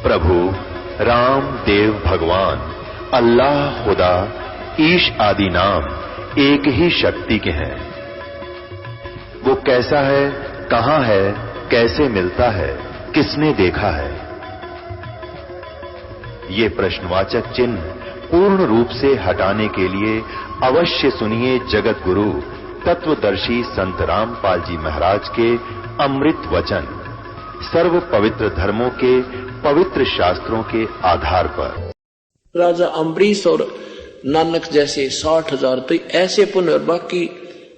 प्रभु राम देव भगवान अल्लाह खुदा ईश आदि नाम एक ही शक्ति के हैं। वो कैसा है, कहां है, कैसे मिलता है, किसने देखा है? ये प्रश्नवाचक चिन्ह पूर्ण रूप से हटाने के लिए अवश्य सुनिए जगत गुरु तत्वदर्शी संत रामपाल जी महाराज के अमृत वचन, सर्व पवित्र धर्मों के पवित्र शास्त्रों के आधार पर। राजा अम्बरीश और नानक जैसे 60,000 तो ऐसे पुनर्बाकी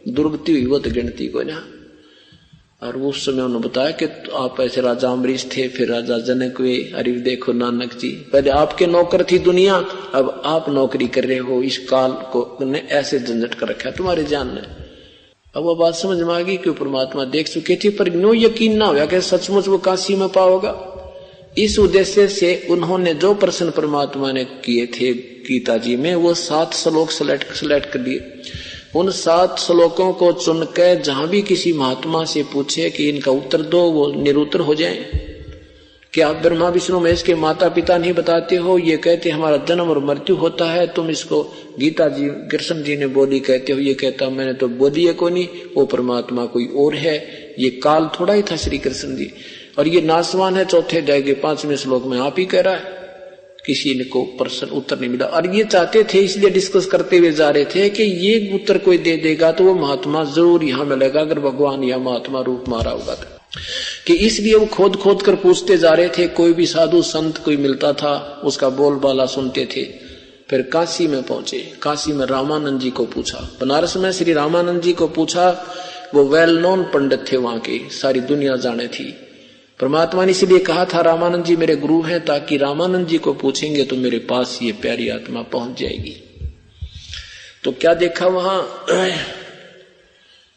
दुर्गति हुई, वो तो गिनती को ना। और उस समय उन्होंने बताया कि आप ऐसे राजा अम्बरीश थे, फिर राजा जनक हुए। अरे देखो नानक जी, पहले आपके नौकर थी दुनिया, अब आप नौकरी कर रहे हो, इस काल को ने ऐसे झंझट कर रखा तुम्हारे जान ने। अब वो बात समझ में आ गई कि पिरमात्मा देख चुके थे, पर नो यकीन ना हुआ कि सचमुच वो काशी में पाओगा। इस उद्देश्य से उन्होंने जो प्रश्न परमात्मा ने किए थे गीता जी में, वो 7 श्लोक सेलेक्ट कर लिए। उन 7 श्लोकों को चुनकर जहां भी किसी महात्मा से पूछे कि इनका उत्तर दो, वो निरुत्तर हो जाए। कि आप ब्रह्मा विष्णु महेश के माता पिता नहीं बताते हो, ये कहते हमारा जन्म और मृत्यु होता है, तुम इसको गीता जी कृष्ण जी ने बोली कहते हो, ये कहता मैंने तो बोली है को नहीं, वो परमात्मा कोई और है, ये काल थोड़ा ही था श्री कृष्ण जी, और ये नासवान है। चौथे अध्याय के 5वें श्लोक में आप ही कह रहा है। किसी ने को प्रश्न उत्तर नहीं मिला, और ये चाहते थे, इसलिए डिस्कस करते हुए जा रहे थे कि ये उत्तर कोई दे देगा तो वो महात्मा जरूर यहां मिलेगा, अगर भगवान या महात्मा रूप मारा होगा तो। कि इसलिए वो खोद खोद कर पूछते जा रहे थे। कोई भी साधु संत कोई मिलता था, उसका बोलबाला सुनते थे। फिर काशी में पहुंचे, काशी में रामानंद जी को पूछा, बनारस में श्री रामानंद जी को पूछा। वो वेल नोन पंडित थे, वहां के सारी दुनिया जाने थी। परमात्मा ने इसलिए कहा था रामानंद जी मेरे गुरु हैं, ताकि रामानंद जी को पूछेंगे तो मेरे पास ये प्यारी आत्मा पहुंच जाएगी। तो क्या देखा वहां,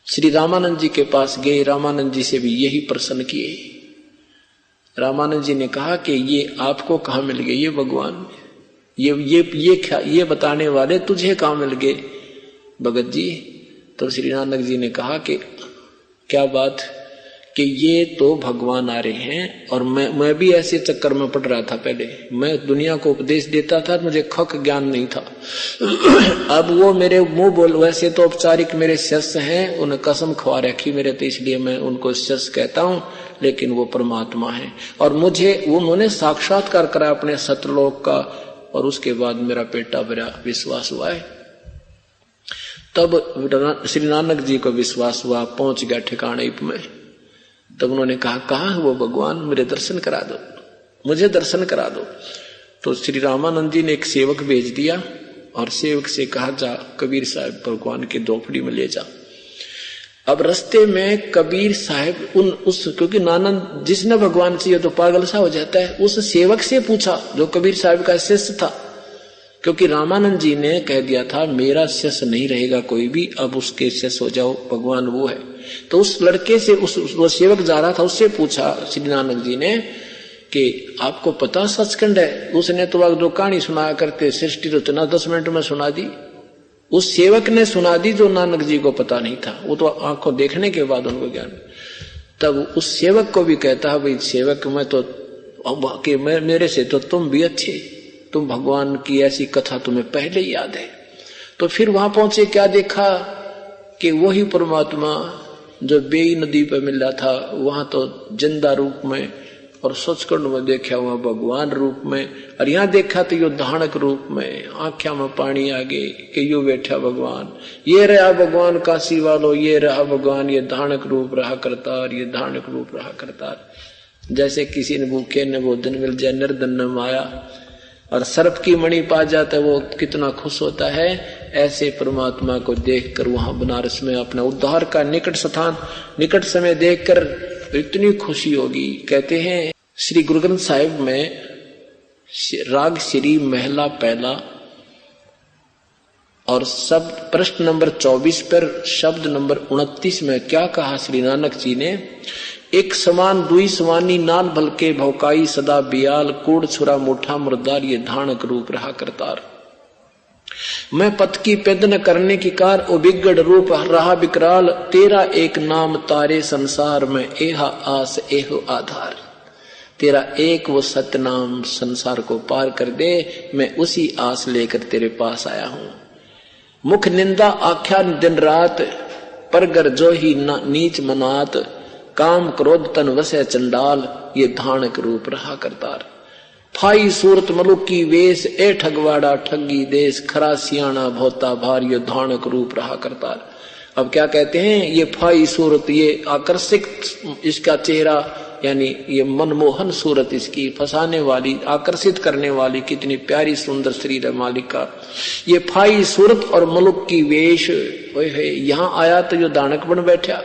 श्री रामानंद जी के पास गए, रामानंद जी से भी यही प्रश्न किए। रामानंद जी ने कहा कि ये आपको कहां मिल गए, ये भगवान, ये बताने वाले तुझे कहां मिल गए भगत जी? तो श्री नानक जी ने कहा कि क्या बात, कि ये तो भगवान आ रहे हैं, और मैं भी ऐसे चक्कर में पड़ रहा था। पहले मैं दुनिया को उपदेश देता था, मुझे खक ज्ञान नहीं था। अब वो मेरे मुंह बोल, वैसे तो औपचारिक मेरे शिष्य हैं, उन्हें कसम खवा रखी मेरे, तो इसलिए मैं उनको शिष्य कहता हूं, लेकिन वो परमात्मा है। और मुझे उन्होंने साक्षात्कार करा अपने सतलोक का, और उसके बाद मेरा पेटा भरा विश्वास हुआ है। तब श्री नानक जी को विश्वास हुआ, पहुंच गया ठिकाने में। तब उन्होंने कहा कहाँ है वो भगवान, मेरे दर्शन करा दो, मुझे दर्शन करा दो। तो श्री रामानंद जी ने एक सेवक भेज दिया, और सेवक से कहा जा कबीर साहब भगवान के झोपड़ी में ले जा। अब रास्ते में कबीर साहब क्योंकि नानंद जिसने भगवान चाहिए तो पागल सा हो जाता है, उस सेवक से पूछा जो कबीर साहब का शिष्य था, क्योंकि रामानंद जी ने कह दिया था मेरा शिष्य नहीं रहेगा कोई भी, अब उसके शिष्य हो जाओ, भगवान वो है। तो उस लड़के से वो सेवक जा रहा था, उससे पूछा श्री नानक जी ने कि आपको पता सचखंड है? उसने तो वह जो कहानी सुनाया करते सृष्टि रचना 10 मिनट में सुना दी। उस सेवक ने सुना दी जो नानक जी को पता नहीं था, वो तो आंखों देखने के बाद उनको ज्ञान। तब उस सेवक को भी कहता है भाई सेवक, मैं तो मेरे से तो तुम भी अच्छे, तुम भगवान की ऐसी कथा तुम्हें पहले ही याद है। तो फिर वहां पहुंचे, क्या देखा कि वही परमात्मा जो बेई नदी पर मिला था, वहां तो जिंदा रूप में, और सचखंड में देखा हुआ भगवान रूप में, और यहाँ देखा तो यो धानक रूप में, आंखों में पानी आ गए कि यो बैठा भगवान, ये रहा भगवान काशी वालों, ये रहा भगवान, ये धानक रूप रहा करतार, ये धानक रूप रहा करतार। जैसे किसी ने भूखे ने भोजन मिल जाए, निर्धन न माया, और सर्प की मणि पा जाता है, वो कितना खुश होता है। ऐसे परमात्मा को देखकर वहां बनारस में अपना उद्धार का निकट स्थान, निकट समय देखकर इतनी खुशी होगी। कहते हैं श्री गुरु ग्रंथ साहिब में राग श्री महला पहला और शब्द प्रश्न नंबर 24 पर शब्द नंबर 29 में क्या कहा श्री नानक जी ने, एक समान दुई समानी नाल भलके भौकाई सदा बियाल, कूड़ छुरा मुठा मुर्दार, ये धानक रूप रहा करतार। मैं पथ की पेद न करने की कार, ओ बिगड़ रूप रहा विकराल, तेरा एक नाम तारे संसार में, एहा आस एहो आधार। तेरा एक वो सतनाम संसार को पार कर दे, मैं उसी आस लेकर तेरे पास आया हूं। मुख निंदा आख्यान दिन रात, परगर जो ही नीच मनात, काम क्रोध तन वसे चंडाल, ये धानक रूप रहा करतार। फाई सूरत मलुक की वेश, ए ठगवाड़ा ठगी देश, खरा सियाणा भोता भार, ये धानक रूप रहा करतार। अब क्या कहते हैं, ये फाई सूरत, ये आकर्षित इसका चेहरा, यानी ये मनमोहन सूरत इसकी, फंसाने वाली, आकर्षित करने वाली, कितनी प्यारी सुंदर शरीर है मालिक का। ये फाई सूरत और मलुक की वेश, यहाँ आया तो ये दानक बन बैठा,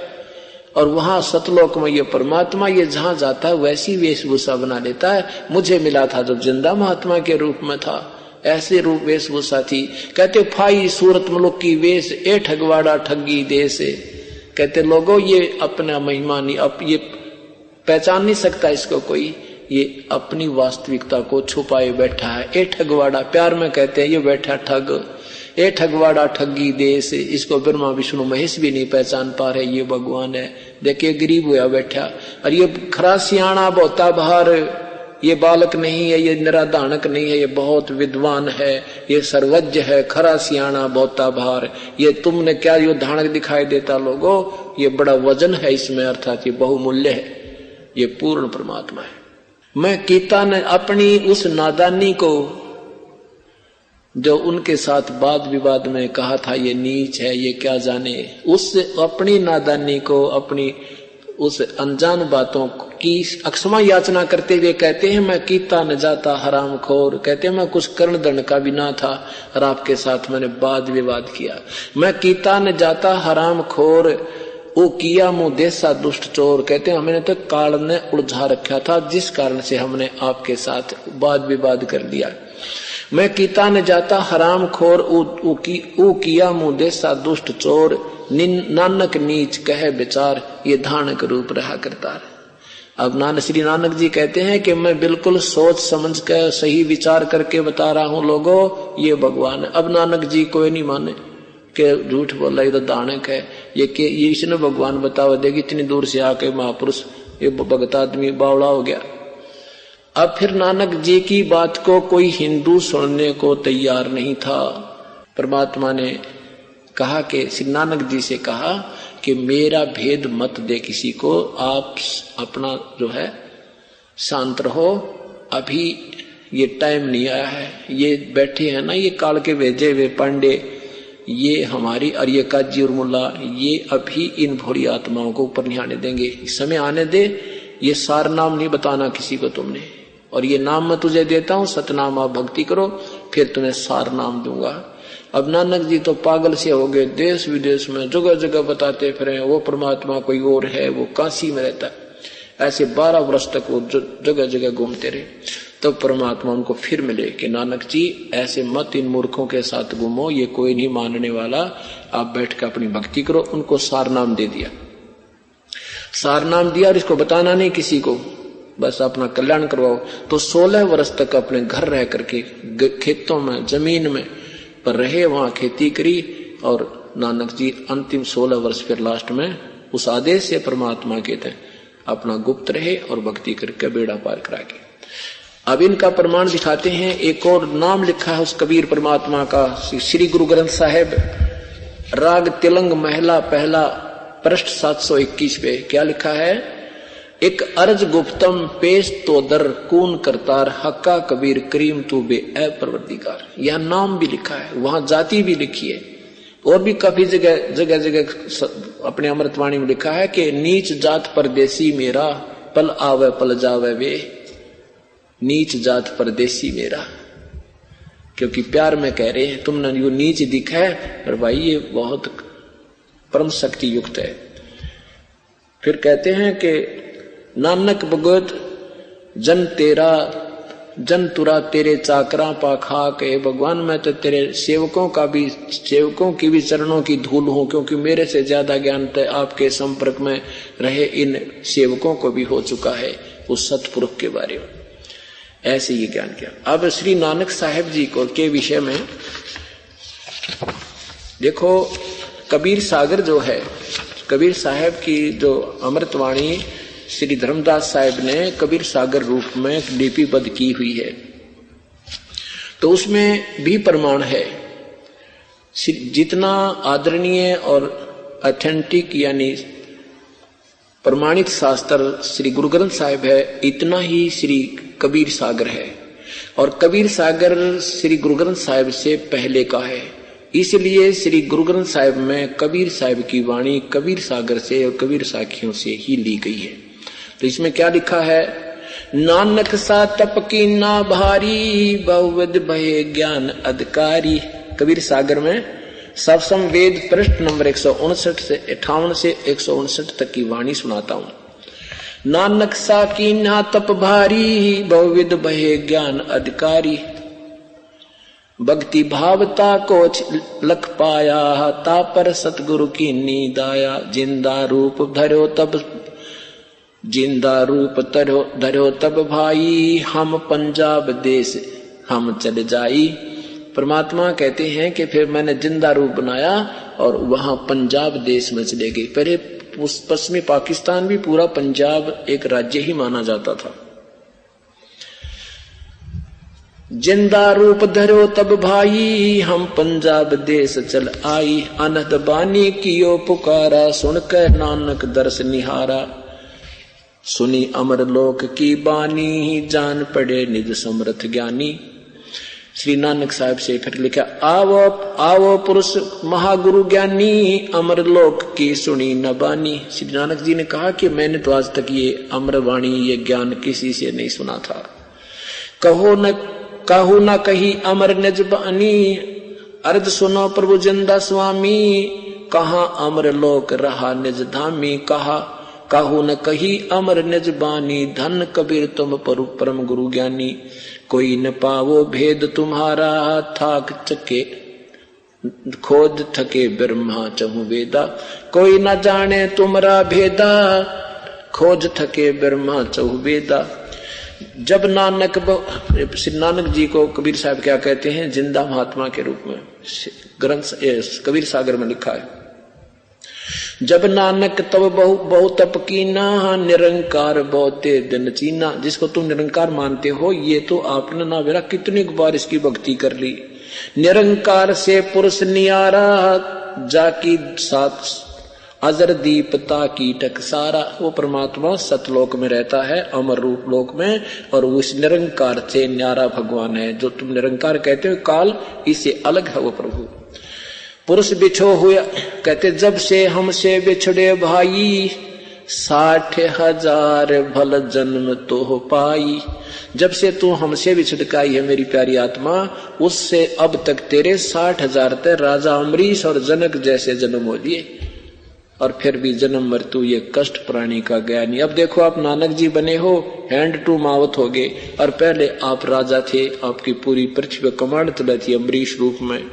और वहां सतलोक में ये परमात्मा ये जहां जाता है वैसी वेशभूषा बना लेता है। मुझे मिला था जब जिंदा महात्मा के रूप में था, ऐसे रूप वेशभूषा थी। कहते फाई सूरत मलुक की वेश, ए ठगवाड़ा ठगी देश। कहते लोगों ये अपना महिमा नहीं, अब ये पहचान नहीं सकता इसको कोई, ये अपनी वास्तविकता को छुपाए बैठा है। ए ठगवाड़ा, प्यार में कहते हैं ये बैठा ठग, ए ठगवाड़ा ठगी देश। इसको ब्रह्मा विष्णु महेश भी नहीं पहचान पा रहे, ये भगवान है। देखिए गरीब हुआ बैठा, और ये खरा सियाणा बहुता भार, ये बालक नहीं है, ये निराधानक नहीं है, ये बहुत विद्वान है, ये सर्वज्ञ है, खरा सियाणा बहुता भार। ये तुमने क्या यो धानक दिखाई देता लोगों, ये बड़ा वजन है इसमें, अर्थात ये बहुमूल्य है, ये पूर्ण परमात्मा है। मैं कीता ने अपनी उस नादानी को, जो उनके साथ वाद विवाद में कहा था ये नीच है, ये क्या जाने, उस अपनी नादानी को, अपनी उस अनजान बातों की अक्षमा याचना करते हुए कहते हैं मैं कीता न जाता हराम खोर। कहते हैं मैं कुछ कर्ण दंड का भी ना था और आपके साथ मैंने वाद विवाद किया। मैं कीता न जाता हराम खोर, वो किया मुंह देसा दुष्ट चोर। कहते हैं हमने तो काल ने उलझा रखा था, जिस कारण से हमने आपके साथ वाद विवाद कर दिया। मैं कीता न जाता हराम खोर, ऊ किया मुंह देसा दुष्ट चोर, नानक नीच कहे विचार, ये धानक रूप रहा करतार। अब श्री नानक जी कहते हैं कि मैं बिल्कुल सोच समझ कर सही विचार करके बता रहा हूं लोगों, ये भगवान है। अब नानक जी कोई नहीं माने कि झूठ बोला, ये तो दानक है, ये इसने भगवान बतावा देगी, इतनी दूर से आके महापुरुष ये भगत आदमी बावड़ा हो गया। अब फिर नानक जी की बात को कोई हिंदू सुनने को तैयार नहीं था। परमात्मा ने कहा कि श्री नानक जी से कहा कि मेरा भेद मत दे किसी को, आप अपना जो है शांत रहो, अभी ये टाइम नहीं आया है। ये बैठे हैं ना ये काल के भेजे हुए पांडे, ये हमारी और ये काजी और मुल्ला, ये अभी इन भोली आत्माओं को ऊपर नहीं आने देंगे, समय आने दे। ये सार नाम नहीं बताना किसी को तुमने, और ये नाम मैं तुझे देता हूं, सतनाम आप भक्ति करो, फिर तुम्हें सार नाम दूंगा। अब नानक जी तो पागल से हो गए, देश विदेश में जगह जगह बताते फिरे वो परमात्मा कोई और है, वो काशी में रहता है। ऐसे 12 वर्ष तक वो जगह जगह घूमते रहे। तब तो परमात्मा उनको फिर मिले कि नानक जी ऐसे मत इन मूर्खों के साथ घूमो, ये कोई नहीं मानने वाला, आप बैठ कर अपनी भक्ति करो। उनको सार नाम दे दिया, सार नाम दिया, और इसको बताना नहीं किसी को, बस अपना कल्याण करवाओ। तो 16 वर्ष तक अपने घर रह करके खेतों में जमीन में पर रहे, वहां खेती करी। और नानक जी अंतिम 16 वर्ष फिर लास्ट में उस आदेश से परमात्मा के थे अपना गुप्त रहे और भक्ति करके बेड़ा पार करा के। अब इनका प्रमाण दिखाते हैं। एक और नाम लिखा है उस कबीर परमात्मा का, श्री गुरु ग्रंथ साहिब राग तिलंग महला पहला पृष्ठ 721 पे क्या लिखा है, एक अर्ज गुप्तम पेश तो दर कून करतार, हक्का कबीर करीम तू बे ए परवरदिगार। यह नाम भी लिखा है, वहां जाति भी लिखी है, और भी काफी जगह जगह जगह अपने अमृतवाणी में लिखा है कि नीच जात परदेसी मेरा, पल आवे पल जावे वे। नीच जात परदेसी मेरा, क्योंकि प्यार में कह रहे हैं तुमने यो नीच दिखा है, पर भाई ये बहुत परम शक्ति युक्त है। फिर कहते हैं कि नानक भगवत जन तेरा जन तुरा तेरे चाकरा पाखा के। भगवान मैं तो तेरे सेवकों की भी चरणों की धूल हूं, क्योंकि मेरे से ज्यादा ज्ञान तो आपके संपर्क में रहे इन सेवकों को भी हो चुका है उस सतपुरुष के बारे में। ऐसे ये ज्ञान किया। अब श्री नानक साहेब जी को के विषय में देखो, कबीर सागर जो है, कबीर साहब की जो अमृतवाणी श्री धर्मदास साहिब ने कबीर सागर रूप में लिपिबद्ध की हुई है, तो उसमें भी प्रमाण है। जितना आदरणीय और ऑथेंटिक यानी प्रमाणित शास्त्र श्री गुरु ग्रंथ साहिब है, इतना ही श्री कबीर सागर है। और कबीर सागर श्री गुरु ग्रंथ साहिब से पहले का है, इसलिए श्री गुरु ग्रंथ साहिब में कबीर साहिब की वाणी कबीर सागर से और कबीर साखियों से ही ली गई है। तो इसमें क्या लिखा है, नानक सा तप की ना भारी, बहुविध भये ज्ञान अधिकारी। कबीर सागर में सवसम वेद पृष्ठ नंबर 159 से 58 से 159 तक की वाणी सुनाता हूं। नानक सा की ना तप भारी, बहुविध भये ज्ञान अधिकारी। भक्ति भावता को लख पाया, ता पर सतगुरु की नींद आया। जिंदा रूप धरो तब, जिंदा रूप धरो तब भाई, हम पंजाब देश हम चले जाई। परमात्मा कहते हैं कि फिर मैंने जिंदा रूप बनाया और वहां पंजाब देश में चले गए। पहले पश्चिमी पाकिस्तान भी पूरा पंजाब एक राज्य ही माना जाता था। जिंदा रूप धरो तब भाई, हम पंजाब देश चल आई। अनहद बानी कियो पुकारा, सुनकर नानक दर्श निहारा। सुनी अमर लोक की बानी, जान पड़े निज समर्थ ज्ञानी। श्री नानक साहब से फिर लिखा, आवो आवो पुरुष महागुरु ज्ञानी, अमर लोक की सुनी न बानी। श्री नानक जी ने कहा कि मैंने तो आज तक ये अमर वाणी, ये ज्ञान किसी से नहीं सुना था। कहू न कही अमर निज बानी, अर्ध सुनो प्रभु जिंदा स्वामी। कहाँ अमर लोक रहा निज धामी, कहा कहू न कही अमर निज बानी। धन कबीर तुम परम गुरु ज्ञानी, कोई न पावो भेद तुम्हारा। थाक चके खोद थके ब्रह्मा चहु वेदा, कोई न जाने तुमरा भेदा। खोज थके ब्रह्मा चहु वेदा। जब नानक, श्री नानक जी को कबीर साहब क्या कहते हैं, जिंदा महात्मा के रूप में ग्रंथ कबीर सागर में लिखा है। जब नानक तब बहु तप कीना, निरंकार बहुते दिन चीना। जिसको तुम निरंकार मानते हो, ये तो आपने ना मेरा कितनी बार इसकी भक्ति कर ली। निरंकार से पुरुष नियारा, जाकी साथ अजर दीपता की टकसारा। वो परमात्मा सतलोक में रहता है, अमर रूप लोक में, और उस निरंकार से न्यारा भगवान है। जो तुम निरंकार कहते हो काल, इससे अलग है वो प्रभु। पुरुष बिछो हुआ, कहते जब से हमसे बिछड़े भाई, 60,000 भल जन्म तो हो पाई। जब से तू हमसे बिछड़काई है मेरी प्यारी आत्मा, उससे अब तक तेरे 60,000 तक राजा अमरीश और जनक जैसे जन्म हो लिए, और फिर भी जन्म मृत्यु ये कष्ट प्राणी का गया नहीं। अब देखो आप नानक जी बने हो, हैंड टू माउथ हो गए, और पहले आप राजा थे, आपकी पूरी पृथ्वी पर कमांड चलाती अमरीश रूप में,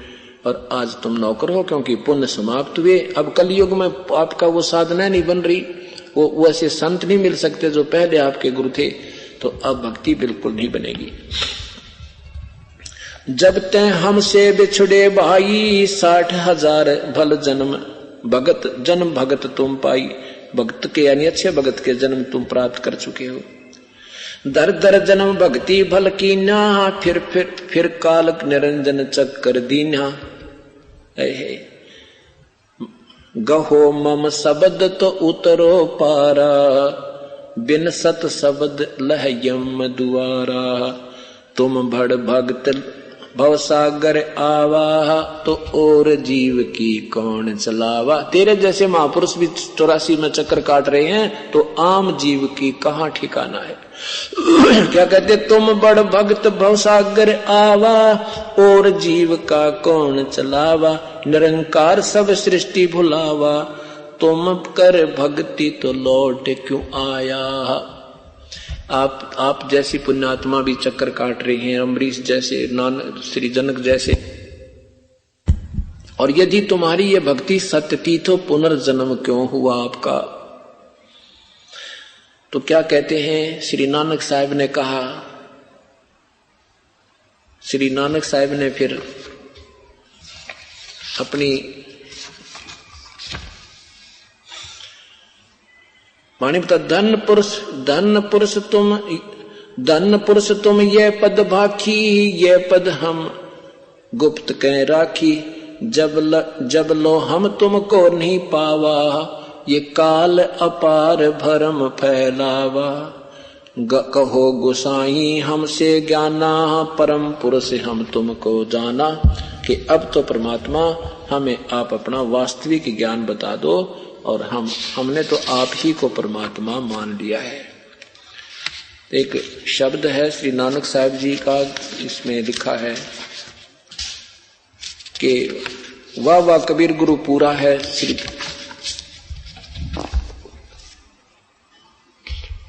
और आज तुम नौकर हो क्योंकि पुण्य समाप्त हुए। अब कलयुग में आपका वो साधना नहीं बन रही, वो ऐसे संत नहीं मिल सकते जो पहले आपके गुरु थे, तो अब भक्ति बिल्कुल नहीं बनेगी। जब तक हमसे बिछड़े भाई, 60,000 भल जन्म भगत जन्म भगत तुम पाई। भगत के यानी अच्छे भगत के जन्म तुम प्राप्त कर चुके हो। दर दर जन्म भक्ति भल कीना, फिर काल निरंजन चक्कर दीना। गहो मम शब्द तो उतरो पारा, बिन सत शब्द लह यम दुआरा। तुम भड़ भगत भवसागर आवा, तो और जीव की कौन चलावा। तेरे जैसे महापुरुष भी 84 में चक्कर काट रहे हैं, तो आम जीव की कहाँ ठिकाना है। क्या कहते, तुम बड़ भक्त भवसागर आवा, और जीव का कौन चलावा। निरंकार सब सृष्टि भुलावा, तुम कर भक्ति तो लौट क्यों आया। आप जैसी पुण्यात्मा भी चक्कर काट रही हैं, अमरीश जैसे, नानक, श्री जनक जैसे। और यदि तुम्हारी ये भक्ति सत्य थी तो पुनर्जन्म क्यों हुआ आपका। तो क्या कहते हैं, श्री नानक साहब ने कहा, श्री नानक साहब ने फिर अपनी वाणी बता धन पुरुष तुम ये पद भाखी, ये पद हम गुप्त कह राखी। जब लो हम तुमको नहीं पावा, ये काल अपार भरम फैलावा। कहो गोसाई हमसे ज्ञाना, परम पुरुष हम तुमको जाना। कि अब तो परमात्मा हमें आप अपना वास्तविक ज्ञान बता दो, और हमने तो आप ही को परमात्मा मान लिया है। एक शब्द है श्री नानक साहब जी का, इसमें लिखा है कि वाह वाह कबीर गुरु पूरा है। श्री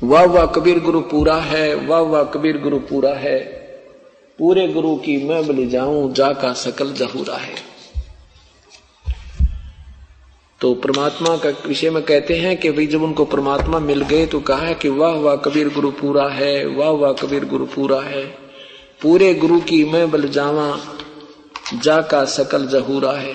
वाह वाह कबीर गुरु पूरा है, वाह वाह कबीर गुरु पूरा है। पूरे गुरु की मैं बलि जाऊं, जाका सकल जहूरा है। तो परमात्मा का विषय में कहते हैं कि भाई जब उनको परमात्मा मिल गए तो कहा है कि वाह वाह कबीर गुरु पूरा है, वाह वाह कबीर गुरु पूरा है। पूरे गुरु की मैं बल जावा, जाका सकल जहूरा है।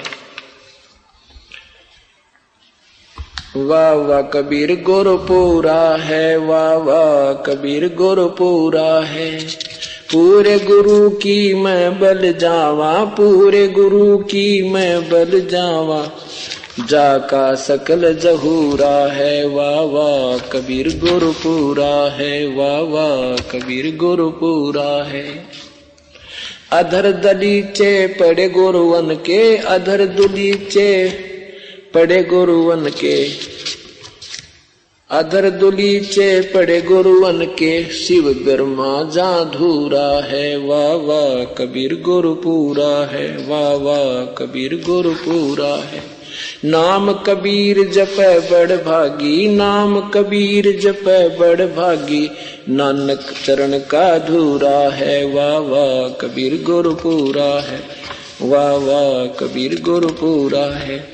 वाह वाह कबीर गुरु पूरा है, वाह वाह कबीर गुरु पूरा है। पूरे गुरु की मैं बल जावा, पूरे गुरु की मैं बल जावा, जाका सकल जहूरा है। वाह वाह कबीर गुरु पूरा है, वाह वाह कबीर गुरु पूरा है। अधर दलीचे पड़े गुरुवन के, अधर दुलीचे पड़े गुरुवन के, अधर दुलीचे पड़े गुरुवन के। शिव ब्रह्मा जा धूरा है, वाह वाह कबीर गुरु पूरा है, वाह वाह कबीर गुरु पूरा है। नाम कबीर जपै बड़ भागी, नाम कबीर जपै बड़ भागी, नानक चरण का धूरा है। वाह वाह कबीर गुरु पूरा है, वाह वाह कबीर गुरु पूरा है।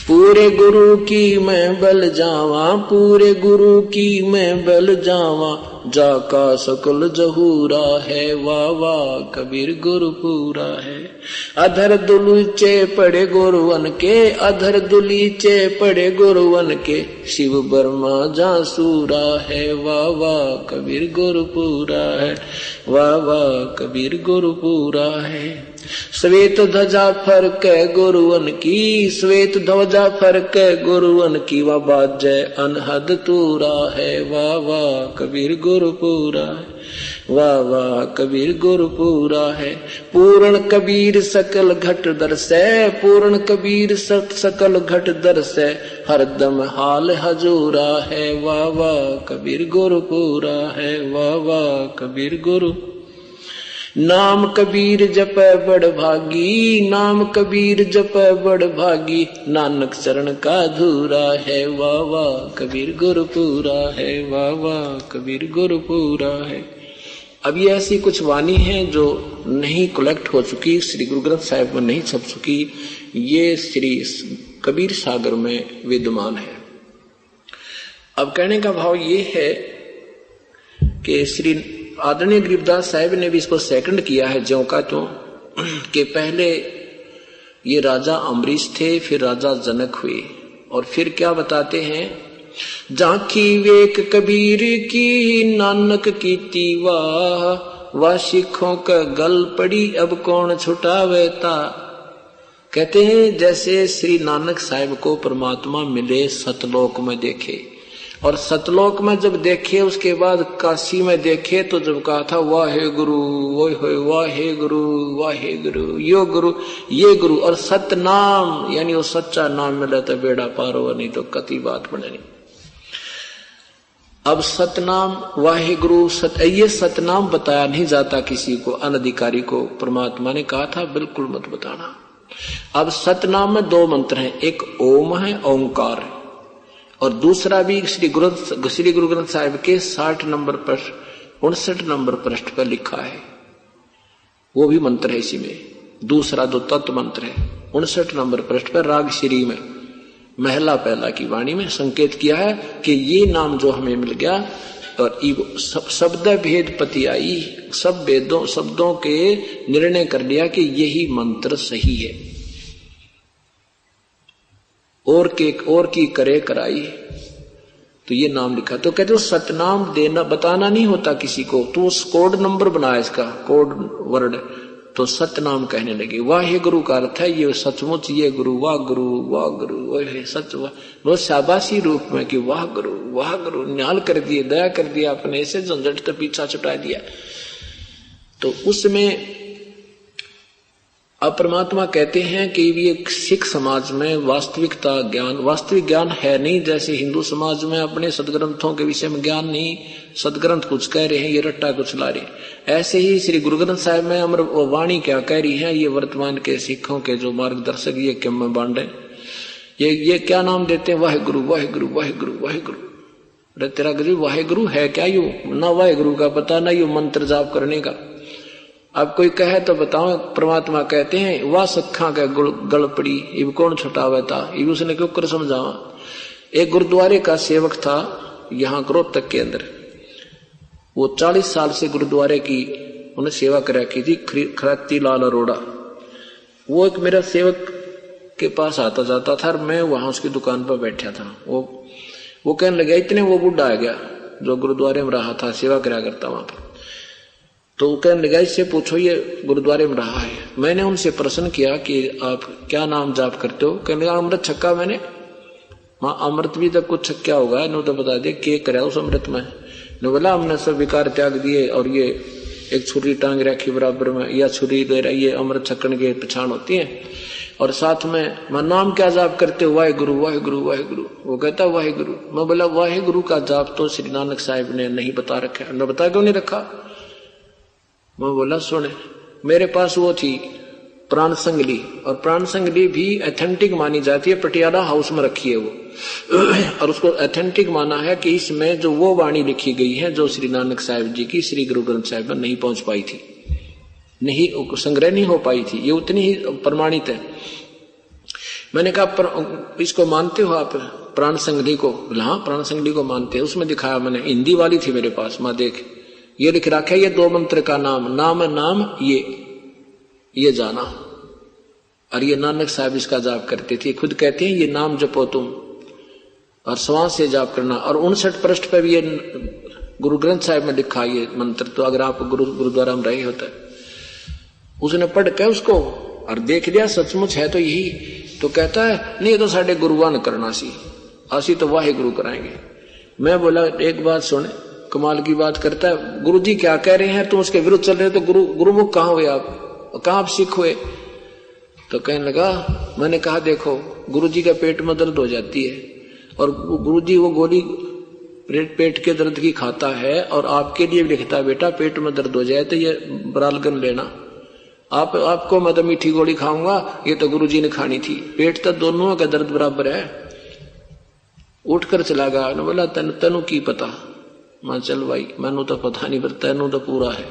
पूरे गुरु की मैं बल जावा, पूरे गुरु की मैं बल जावा, जाका सकल जहूरा है। वाह वाह कबीर गुरु पूरा है। अधर दुलीचे पड़े गुरुवन के, अधर दुलीचे पड़े गुरुवन के, शिव ब्रह्मा जासूरा है। वाह वाह कबीर गुरु पूरा है, वाह वाह कबीर गुरु पूरा है। श्वेत ध्वजा फरक गुरुवन की, श्वेत ध्वजा फरक गुरुवन की, वह बाजय अनहद तूरा है। वाह वाह कबीर गुरु पूरा है, वाह वाह कबीर गुरु पूरा है। पूर्ण कबीर सकल घट दर्शै, पूर्ण कबीर सकल घट दर्शै, हरदम हाल हजूरा है। वाह वाह कबीर गुरु पूरा है, वाह वाह कबीर गुरु। नाम कबीर जपै बड़ भागी, नाम कबीर जपै बड़ भागी, नानक चरण का धूरा है। वाह वाह कबीर गुरु पूरा है, वाह वाह कबीर गुरु पूरा है। अब ये ऐसी कुछ वाणी है जो नहीं कलेक्ट हो चुकी, श्री गुरु ग्रंथ साहिब में नहीं छप चुकी, ये श्री कबीर सागर में विद्यमान है। अब कहने का भाव ये है कि श्री आदरणीय गरीबदास साहिब ने भी इसको सेकंड किया है ज्यों का त्यों, कि पहले ये राजा अम्बरीश थे, फिर राजा जनक हुए, और फिर क्या बताते हैं, झांकी वेक कबीर की नानक की तीवाह, वह सिखों का गल पड़ी अब कौन छुटावेता। कहते हैं जैसे श्री नानक साहिब को परमात्मा मिले सतलोक में देखे, और सतलोक में जब देखे उसके बाद काशी में देखे, तो जब कहा था वाहे गुरु वाहे गुरु वाहे गुरु, यो गुरु ये गुरु, और सतनाम यानी वो सच्चा नाम मिले तो बेड़ा पार हो, नहीं तो कति बात बने नहीं। अब सतनाम वाहे गुरु ये सतनाम बताया नहीं जाता किसी को, अनधिकारी को। परमात्मा ने कहा था बिल्कुल मत बताना। अब सतनाम में दो मंत्र हैं, एक ओम है, ओंकार है, और दूसरा भी श्री गुरु ग्रंथ साहिब के 60 नंबर पृष्ठ 59 नंबर पृष्ठ पर लिखा है, वो भी मंत्र है इसी में। दूसरा जो तत्व मंत्र है 59 नंबर पृष्ठ पर राग श्री में महला पहला की वाणी में संकेत किया है कि ये नाम जो हमें मिल गया, और शब्द भेद पति आई, सब वेदों शब्दों के निर्णय कर लिया कि यही मंत्र सही है। और की करे कराई, तो ये नाम लिखा। तो कहते हो सतनाम देना बताना नहीं होता किसी को, तो उस कोड नंबर बना इसका, कोड वर्ड, तो सतनाम कहने लगे। वाहे गुरु का अर्थ है ये सचमुच ये गुरु, वाह गुरु वाह गुरु, वह सच वाह, वो शाबाशी रूप में कि वाह गुरु न्याल कर दिए, दया कर दिया, अपने से झंझट तो पीछा छुटा दिया। तो उसमें अब परमात्मा कहते हैं कि ये सिख समाज में वास्तविकता ज्ञान, वास्तविक ज्ञान है नहीं। जैसे हिंदू समाज में अपने सदग्रंथों के विषय में ज्ञान नहीं, सदग्रंथ कुछ कह रहे हैं, ये रट्टा कुछ ला रहे, ऐसे ही श्री गुरु ग्रंथ साहिब में अमर वाणी क्या कह रही है, ये वर्तमान के सिखों के जो मार्गदर्शक ये क्यों में बांटे, ये क्या नाम देते हैं, वाहेगुरु वाहेगुरु वाहेगुरु वाहेगुरु। अरे तेरा गुरु वाहेगुरु है क्या? यू ना वाहेगुरु का पता ना यू मंत्र जाप करने का। अब कोई कहे तो बताओ, परमात्मा कहते हैं वाह सखा का गल पड़ी, इब कौन छुटावा था, इब उसने क्यों कर समझावा। एक गुरुद्वारे का सेवक था यहाँ रोहतक के अंदर, वो 40 साल से गुरुद्वारे की उन्हें सेवा कर रखी थी, खराती लाल अरोड़ा। वो एक मेरा सेवक के पास आता जाता था और मैं वहां उसकी दुकान पर बैठा था। वो कहने लगा, इतने वो बुढ़ा आ गया जो गुरुद्वारे में रहा था, सेवा करा करता वहां पर। तो कहने लगा, इससे पूछो ये गुरुद्वारे में रहा है। मैंने उनसे प्रश्न किया कि आप क्या नाम जाप करते हो? कहने लगा, अमृत छक्का मैंने। माँ अमृत भी तक कुछ छक्का होगा, नो तो बता दे के करे उस अमृत में। ने बोला, हमने सब विकार त्याग दिए और ये एक छुरी टांग रखी बराबर में, या छुरी दे रही, ये अमृत छक्कन के पहचान होती है। और साथ में मैं नाम क्या जाप करते हो? वाहेगुरु वाहेगुरु वाहेगुरु। वो कहता वाहेगुरु। मैं बोला, वाहेगुरु का जाप तो श्री नानक साहिब ने नहीं बता रखा है। बता क्यों नहीं रखा? मैं बोला, सुने, मेरे पास वो थी प्राण संगली, और प्राण संगली भी ऑथेंटिक मानी जाती है, पटियाला हाउस में रखी है वो। और उसको ऑथेंटिक माना है कि इसमें जो वो वाणी लिखी गई है जो श्री नानक साहिब जी की श्री गुरु ग्रंथ साहिब में नहीं पहुंच पाई थी, नहीं संग्रह नहीं हो पाई थी, ये उतनी ही प्रमाणित है। मैंने कहा, इसको मानते हो आप प्राण संगली को? हाँ, प्राण संगली को मानते हैं। उसमें दिखाया मैंने, हिंदी वाली थी मेरे पास, मां देख, ये लिख रखा है, ये 2 मंत्र का नाम ये जाना। और ये नानक साहब इसका जाप करते थे, खुद कहते हैं ये नाम जपो तुम, और श्वास से जाप करना। और 59 पृष्ठ पे भी ये गुरु ग्रंथ साहिब में लिखा ये मंत्र। तो अगर आप गुरुद्वारा में रहे होते, उसने पढ़ के उसको और देख लिया सचमुच है तो यही, तो कहता है नहीं, तो साढ़े गुरुवान करना सी, आसी तो वाहे गुरु कराएंगे। मैं बोला, एक बात सुने, कमाल की बात करता है, गुरुजी क्या कह रहे हैं, तुम उसके विरुद्ध चल रहे हो, तो गुरुमुख कहाँ हुए आप, कहाँ आप सिख हुए? तो कहने लगा, मैंने कहा देखो, गुरुजी का पेट में दर्द हो जाती है और गुरुजी वो गोली पेट के दर्द की खाता है, और आपके लिए लिखता है, बेटा पेट में दर्द हो जाए तो ये बरालगन लेना। आपको मैं तो मीठी गोली खाऊंगा, ये तो गुरुजी ने खानी थी, पेट तो दोनों का दर्द बराबर है। उठकर चला गया। बोला, तनु की पता? मैं चल भाई, मैनू तो पता नहीं, पर तेनू तो पूरा है।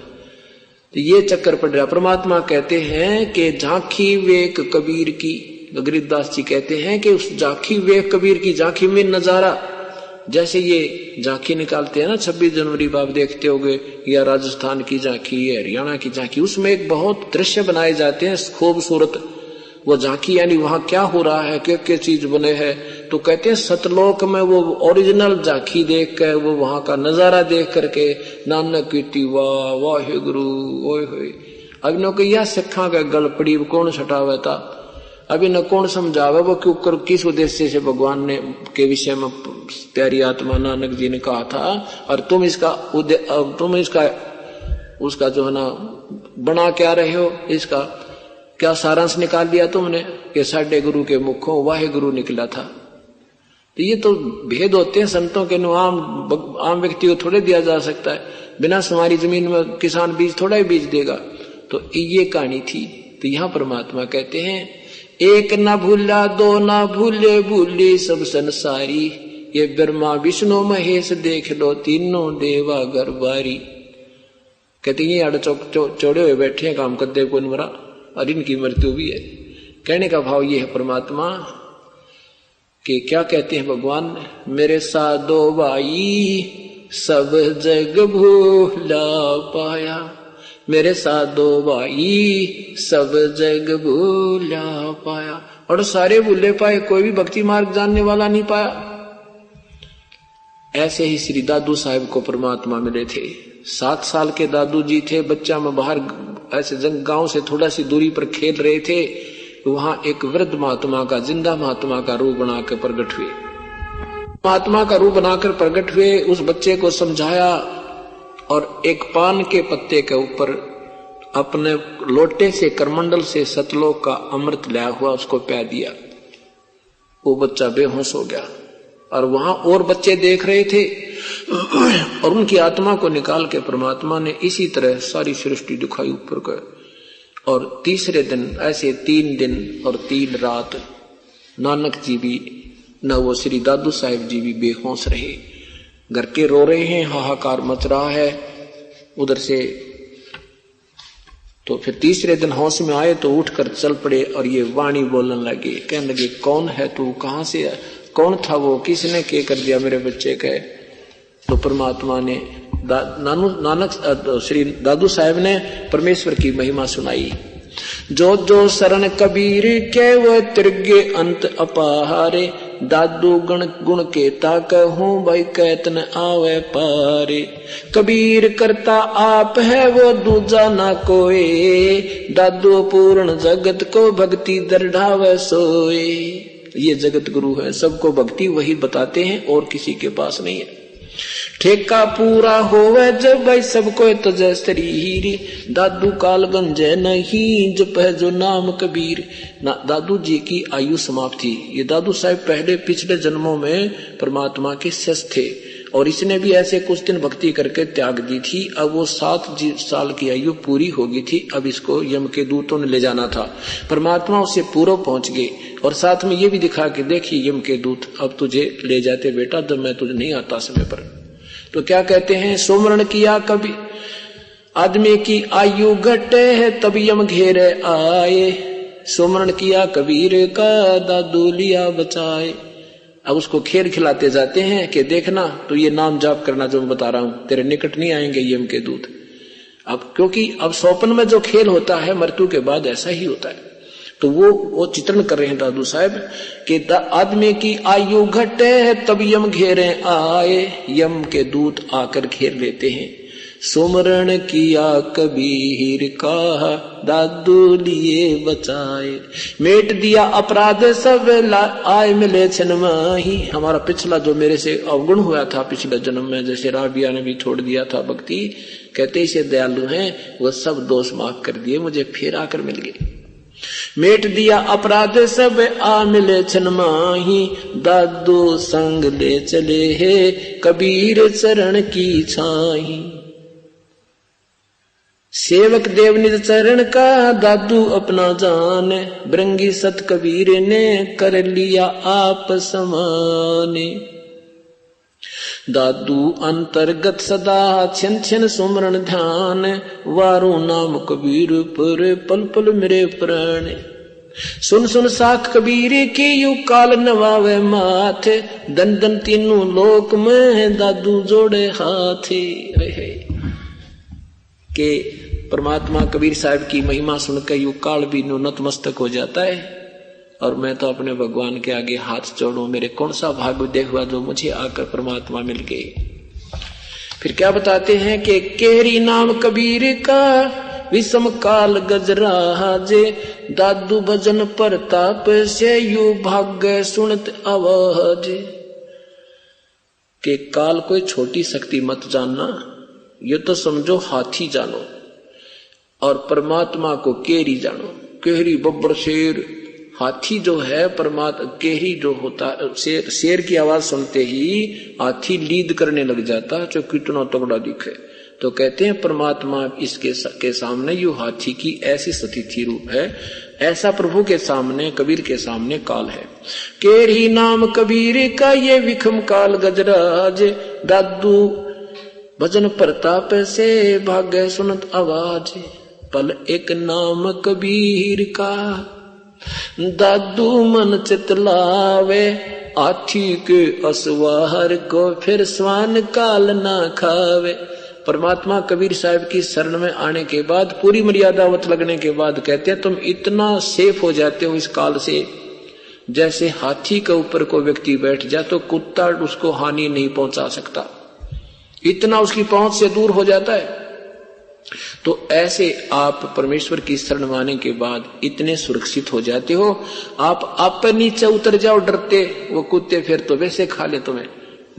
तो ये चक्कर पड़ रहा। परमात्मा कहते हैं कि झांकी वेक कबीर की, गरीबदास जी कहते हैं कि उस झांकी वेक कबीर की, झांकी में नजारा, जैसे ये झांकी निकालते हैं ना 26 जनवरी आप देखते होगे, या राजस्थान की झांकी, या हरियाणा की झांकी, उसमें एक बहुत दृश्य बनाए जाते हैं खूबसूरत। वो झांकी यानी वहां क्या हो रहा है, क्या चीज बने है। तो कहते हैं सतलोक में वो ओरिजिनल झांकी देख कर, वो वहां का नजारा देख करके नानक की वाह वाहे गुरु ओए होए। अब नो यह सिखा का गल पड़ी, कौन छटावे था, अभी न कौन समझावे, वो क्यों कर, किस उद्देश्य से भगवान ने के विषय में प्यारी आत्मा नानक जी ने कहा था, और तुम इसका उसका जो है ना बना क्या रहे हो, इसका क्या सारांश निकाल लिया तुमने कि साढ़े गुरु के मुखों वाहे गुरु निकला था। तो ये तो भेद होते हैं संतों के, आम व्यक्ति को थोड़े दिया जा सकता है, बिना हमारी जमीन में किसान बीज थोड़ा ही बीज देगा। तो ये कहानी थी। तो यहाँ परमात्मा कहते हैं, एक ना भूला दो ना भूले, भूली सब संसारी, ये ब्रह्मा विष्णु महेश देख लो, तीनों देवा गरबारी। कहते हैं ये अड़ चौड़े हुए बैठे हैं, काम करते कोई मरा, और इनकी मृत्यु भी है। कहने का भाव ये है परमात्मा कि क्या कहते हैं भगवान, मेरे साधो भाई सब जग भूला पाया, मेरे साधो भाई सब जग भूला पाया। और सारे भूले पाए, कोई भी भक्ति मार्ग जानने वाला नहीं पाया। ऐसे ही श्री दादू साहब को परमात्मा मिले थे। 7 साल के दादू जी थे, बच्चा में बाहर ऐसे गांव से थोड़ा सी दूरी पर खेल रहे थे। वहां एक वृद्ध महात्मा का, जिंदा महात्मा का रूप बनाकर प्रकट हुए। महात्मा का रूप बनाकर प्रकट हुए, उस बच्चे को समझाया और एक पान के पत्ते के ऊपर अपने लोटे से, करमंडल से सतलोक का अमृत लाया हुआ उसको पिला दिया। वो बच्चा बेहोश हो गया और वहां और बच्चे देख रहे थे और उनकी आत्मा को निकाल के परमात्मा ने इसी तरह सारी सृष्टि दिखाई ऊपर को। और तीसरे दिन ऐसे 3 दिन और 3 रात नानक जी भी न वो श्री दादू साहिब जी भी बेहोश रहे। घर के रो रहे हैं, हाहाकार मच रहा है उधर से। तो फिर तीसरे दिन होश में आए तो उठकर चल पड़े और ये वाणी बोलने लगे, कहने लगे, कौन है तू, कहां से है, कौन था वो, किसने क्या कर दिया मेरे बच्चे के। तो परमात्मा ने नानक श्री दादू साहब ने परमेश्वर की महिमा सुनाई। जो जो शरण कबीर के वो तिरगे अंत अपारे, दादू गण गुण के ताक हूँ भाई कैतन आवे पारे। कबीर करता आप है वो दूजा ना कोई, दादू पूर्ण जगत को भक्ति दरढ़ावे सोए। ये जगत गुरु है, सबको भक्ति वही बताते हैं और किसी के पास नहीं है। ठेका पूरा होवे जब भाई सबको तजय शरीर, दादू काल गंजे नहीं जप है जो नाम कबीर। दादू जी की आयु समाप्त थी। ये दादू साहब पहले पिछले जन्मों में परमात्मा के शिष्य थे और इसने भी ऐसे कुछ दिन भक्ति करके त्याग दी थी। अब वो 7 साल की आयु पूरी हो गई थी। अब इसको यम के दूतों ने ले जाना था। परमात्मा उससे पूर्व पहुंच गए और साथ में ये भी दिखा कि देखिए यम के दूत अब तुझे ले जाते बेटा, जब मैं तुझे नहीं आता समय पर। तो क्या कहते हैं, सुमरण किया कभी आदमी की आयु घटे है तब यम घेरे आए। सुमरण किया कबीर का दादू लिया बचाए। अब उसको खेल खिलाते जाते हैं कि देखना तो ये नाम जाप करना जो मैं बता रहा हूं, तेरे निकट नहीं आएंगे यम के दूत। अब क्योंकि अब स्वप्न में जो खेल होता है मृत्यु के बाद ऐसा ही होता है। तो वो चित्रण कर रहे हैं दादू साहब कि आदमी की आयु घटे तब यम घेरे आए, यम के दूत आकर घेर लेते हैं। सुमरण किया कबीर का दादू लिए बचाए, मेट दिया अपराध सब आए मिले छन माही। हमारा पिछला जो मेरे से अवगुण हुआ था पिछले जन्म में, जैसे राबिया ने भी छोड़ दिया था भक्ति, कहते इसे दयालु हैं, वो सब दोष माफ कर दिए, मुझे फिर आकर मिल गए। मेट दिया अपराध सब आ मिले छन माही, दादू संग ले चले है कबीर चरण की छाही। सेवक देव निज चरण का दादू अपना जान, ब्रंगी सत कबीर ने कर लिया आप समाने। दादू अंतर्गत सदा छिन छिन सुमरण ध्यान, वारू नाम कबीर पर पल पल मेरे प्राण। सुन सुन साख कबीर की यू काल नवावे माथे, दन दन तीनों लोक में दादू जोड़े हाथे। के परमात्मा कबीर साहब की महिमा सुनकर यू काल भी नतमस्तक हो जाता है और मैं तो अपने भगवान के आगे हाथ जोड़ूं, मेरे कौन सा भाग्य हुआ जो मुझे आकर परमात्मा मिल गए। फिर क्या बताते हैं कि केहरी नाम कबीर का विषम काल गजराजे, दादू भजन प्रताप से यू भाग्य सुनत आवाज। के काल कोई छोटी शक्ति मत जानना, ये तो समझो हाथी जानो और परमात्मा को केरी जानो। केहरी बब्बर शेर, हाथी जो है परमात्मा, केहरी जो होता शेर की आवाज सुनते ही हाथी लीद करने लग जाता, जो कितना तगड़ा दिखे। तो कहते हैं परमात्मा इसके के सामने यू हाथी की ऐसी स्थिति रूप है, ऐसा प्रभु के सामने कबीर के सामने काल है। केहरी नाम कबीर का ये विखम काल गजराज, दादू भजन प्रताप से भाग्य सुनत आवाज। पल एक नाम कबीर का दादू मन चितलावे, हाथी के असवार को फिर स्वान काल ना खावे। परमात्मा कबीर साहब की शरण में आने के बाद, पूरी मर्यादावत लगने के बाद कहते हैं तुम इतना सेफ हो जाते हो इस काल से, जैसे हाथी के ऊपर कोई व्यक्ति बैठ जाए तो कुत्ता उसको हानि नहीं पहुंचा सकता, इतना उसकी पहुंच से दूर हो जाता है। तो ऐसे आप परमेश्वर की शरण माने के बाद इतने सुरक्षित हो जाते हो, आप पर नीचे उतर जाओ डरते, वो कुत्ते फिर तो वैसे खा ले तुम्हें,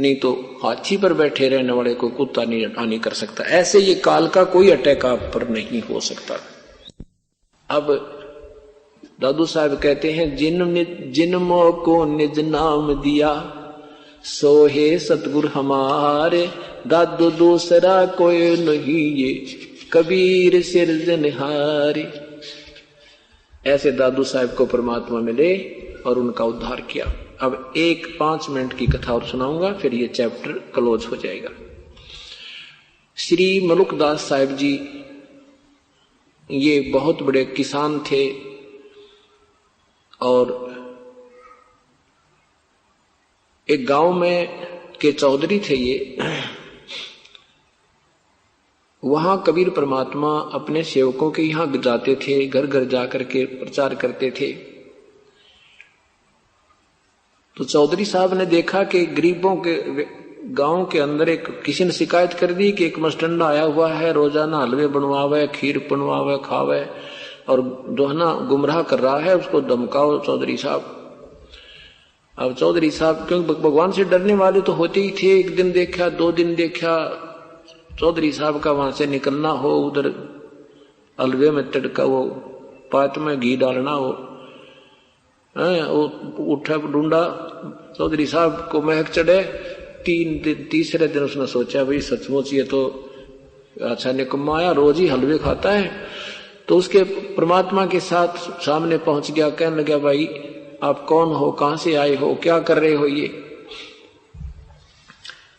नहीं तो हाथी पर बैठे रहने वाले को कुत्ता नहीं हानि कर सकता। ऐसे ये काल का कोई अटैक आप पर नहीं हो सकता। अब दादू साहब कहते हैं, जिन्मों को निज नाम दिया सोहे सतगुरु हमारे, दादू दूसरा कोई नहीं ये कबीर सिरजनहारे। ऐसे दादू साहब को परमात्मा मिले और उनका उद्धार किया। अब एक 5 मिनट की कथा और सुनाऊंगा, फिर ये चैप्टर क्लोज हो जाएगा। श्री मलुकदास साहब जी ये बहुत बड़े किसान थे और एक गांव में के चौधरी थे ये। वहां कबीर परमात्मा अपने सेवकों के यहां जाते थे, घर घर जाकर के प्रचार करते थे। तो चौधरी साहब ने देखा कि गरीबों के गांव के अंदर एक किसी ने शिकायत कर दी कि एक मस्टंडा आया हुआ है, रोजाना हलवे बनवावे, खीर बनवावे, खावे और जो है ना गुमराह कर रहा है, उसको धमकाओ चौधरी साहब। अब चौधरी साहब क्योंकि भगवान से डरने वाले तो होते ही थे, एक दिन देखा, 2 दिन देखा, चौधरी साहब का वहां से निकलना हो, उधर हलवे में तड़का वो पात में घी डालना हो, वो उठा ढूंढा, चौधरी साहब को महक चढ़े। 3 दिन, तीसरे दिन उसने सोचा भाई सचमुच ये तो अच्छा निकम्मा आया, रोज ही हलवे खाता है। तो उसके परमात्मा के साथ सामने पहुंच गया, कहने लगा भाई आप कौन हो, कहां से आए हो, क्या कर रहे हो। ये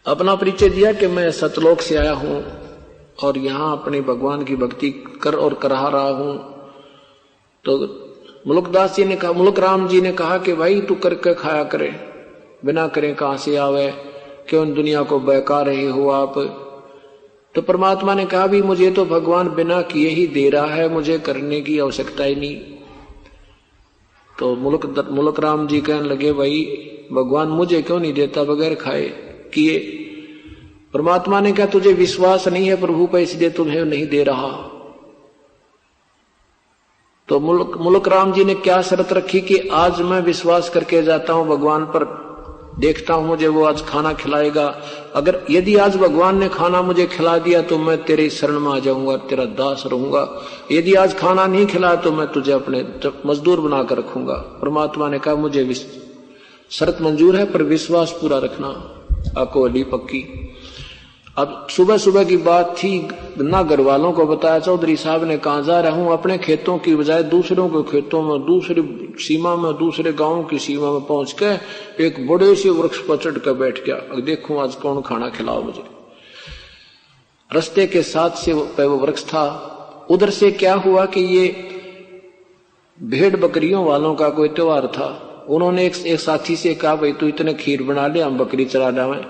अपना परिचय दिया कि मैं सतलोक से आया हूं और यहां अपने भगवान की भक्ति कर और करा रहा हूं। तो मुलुकदास जी ने कहा, मुलुक राम जी ने कहा कि भाई तू करके खाया करे, बिना करे कहां से आवे, क्यों दुनिया को बहका रहे हो आप। तो परमात्मा ने कहा भी मुझे तो भगवान बिना किए ही दे रहा है, मुझे करने की आवश्यकता ही नहीं। तो मुलुक राम जी कहने लगे भाई भगवान मुझे क्यों नहीं देता बगैर खाए किए। परमात्मा ने कहा तुझे विश्वास नहीं है प्रभु पर, इसलिए तुम्हें नहीं दे रहा। तो मुलुक राम जी ने क्या शर्त रखी कि आज मैं विश्वास करके जाता हूं भगवान पर, देखता हूं मुझे वो आज खाना खिलाएगा। अगर यदि आज भगवान ने खाना मुझे खिला दिया तो मैं तेरे शरण में आ जाऊंगा, तेरा दास रहूंगा। यदि आज खाना नहीं खिलाया तो मैं तुझे अपने मजदूर बनाकर रखूंगा। परमात्मा ने कहा मुझे शर्त मंजूर है पर विश्वास पूरा रखना, अकोली पक्की। अब सुबह सुबह की बात थी, ना घर वालों को बताया। चौधरी साहब ने कहा जा रहा हूं अपने खेतों की बजाय दूसरों के खेतों में, दूसरी सीमा में, दूसरे गांव की सीमा में पहुंच के एक बड़े से वृक्ष पर चढ़ कर बैठ गया, देखूं आज कौन खाना खिलाओ मुझे। रस्ते के साथ से वो वृक्ष था। उधर से क्या हुआ कि ये भेड़ बकरियों वालों का कोई त्योहार था। उन्होंने एक साथी से कहा भाई तू इतने खीर बना ले, हम बकरी चरा डालें।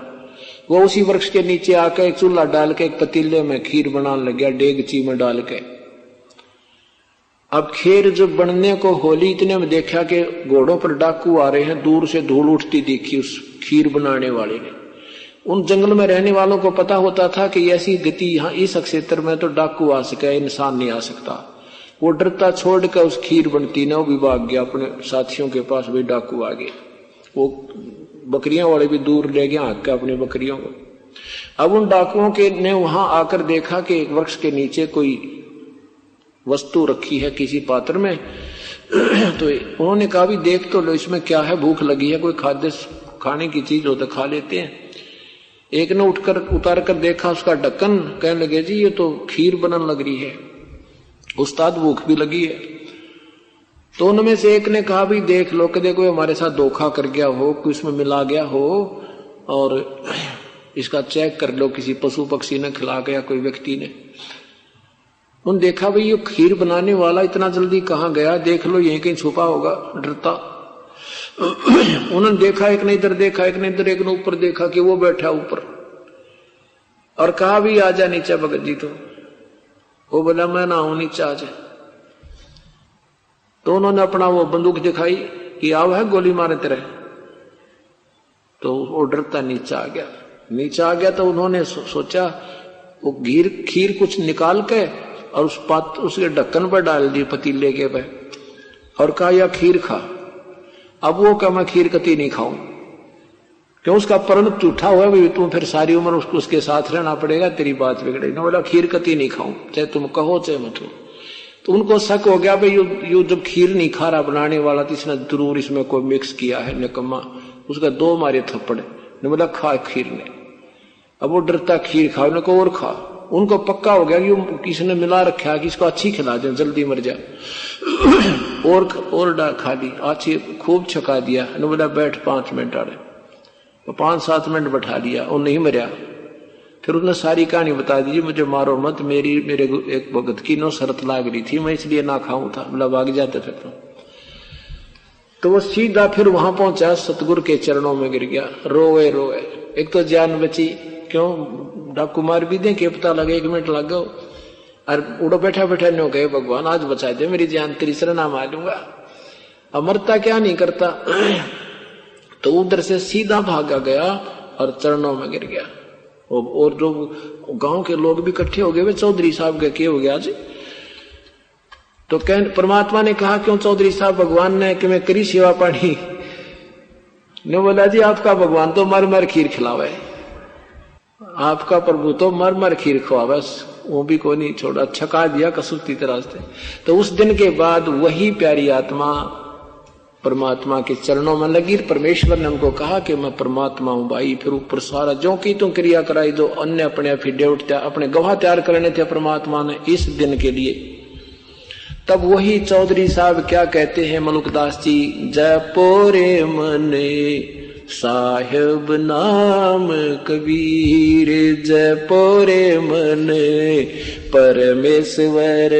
वो उसी वृक्ष के नीचे आकर एक चूल्हा डाल के एक पतीले में खीर बनाने लग गया, डेगची में डाल के। अब खीर जब बनने को होली, इतने में देखा कि घोड़ों पर डाकू आ रहे हैं। दूर से धूल उठती दिखी उस खीर बनाने वाले ने। उन जंगल में रहने वालों को पता होता था कि ऐसी गति यहाँ इस क्षेत्र में तो डाकू आ सके, इंसान नहीं आ सकता। वो डरता छोड़ कर उस खीर बनती ने वो भी भाग गया अपने साथियों के पास, भी डाकू आ गए। वो बकरियां वाले भी दूर ले गया हाँक के अपनी बकरियों को। अब उन डाकुओं के ने वहां आकर देखा कि एक वृक्ष के नीचे कोई वस्तु रखी है किसी पात्र में। तो उन्होंने कहा भी देख तो लो इसमें क्या है, भूख लगी है, कोई खाद्य खाने की चीज हो तो खा लेते हैं। एक ने उठकर उतार कर देखा उसका ढक्कन, कहने लगे जी ये तो खीर बनने लग रही है, उस्ताद भूख भी लगी है। तो उनमें से एक ने कहा भी देख लो कि देखो हमारे साथ धोखा कर गया हो, कुछ इसमें मिला गया हो, और इसका चेक कर लो, किसी पशु पक्षी ने खिला गया, कोई व्यक्ति ने। उन देखा भाई ये खीर बनाने वाला इतना जल्दी कहाँ गया, देख लो यहीं कहीं छुपा होगा, डरता। उन्होंने देखा, एक ने इधर देखा, एक ने इधर, एक ने ऊपर देखा कि वो बैठा ऊपर, और कहा भी आजा नीचे भगत जी। तो वो बोला मैं ना हूं नीचे, आजा। तो उन्होंने अपना वो बंदूक दिखाई, कि आओ है गोली मारे तेरे। तो वो डरता नीचे आ गया। तो उन्होंने सोचा वो खीर कुछ निकाल के और उसके ढक्कन पर डाल दी पतीले के पे और कहा या खीर खा। अब वो कहा मैं खीर कती नहीं खाऊं, क्यों उसका प्रण झूठा हुआ भी, तुम फिर सारी उम्र उसके साथ रहना पड़ेगा, तेरी बात बिगड़ेगी। ना बोला खीर कती नहीं खाऊं, चाहे तुम कहो चाहे मत हो। तो उनको शक हो गया भाई यू जब खीर नहीं खा रहा बनाने वाला तो इसने जरूर इसमें कोई मिक्स किया है निकम्मा। उसका 2 मारे थप्पड़। ने बोला खा खीर ने। अब वो डरता खीर खा, उनको और खा। उनको पक्का हो गया कि किसने मिला रखा कि इसको अच्छी खिला दे जल्दी मर जा। और खा ली अच्छी खूब छका दिया। ने बोला बैठ 5 मिनट आ रहे। तो 5-7 मिनट बैठा लिया, वो नहीं मरिया। फिर उसने सारी कहानी बता दी, मुझे मारो मत, मेरे एक भगत की नो शरत लाग रही थी, मैं इसलिए ना खाऊं था। मतलब भाग जाते फिर तो वो सीधा फिर वहां पहुंचा, सतगुरु के चरणों में गिर गया, रोए। एक तो जान बची, क्यों डाकू मार भी दे के पता लगे 1 मिनट लग गो। और उड़ो बैठा न्यो गए भगवान आज बचा दे मेरी जान, तेरी शरणा मारूंगा। अमरता क्या नहीं करता। तो उधर से सीधा भागा गया और चरणों में गिर गया। और जो गांव के लोग भी इकट्ठे हो गए, वे चौधरी साहब के क्या हो गया आज। तो परमात्मा ने कहा क्यों चौधरी साहब, भगवान ने कि मैं करी सेवा पानी। ने बोला जी आपका भगवान तो मर खीर खिलावे, आपका प्रभु तो मर खीर खिलावे, वो भी कोई नहीं छोड़ा, छका दिया कसुती तरह से। तो उस दिन के बाद वही प्यारी आत्मा परमात्मा के चरणों में लगी। परमेश्वर ने उनको कहा कि मैं परमात्मा हूं भाई। फिर ऊपर सारा जो की तू क्रिया कराई, जो अन्य अपने एफिडेविट अपने गवाह तैयार करने थे परमात्मा ने इस दिन के लिए। तब वही चौधरी साहब क्या कहते हैं मलुकदास जी, जय पोरे मने साहेब नाम कबीर, जय पोरे मने परमेश्वर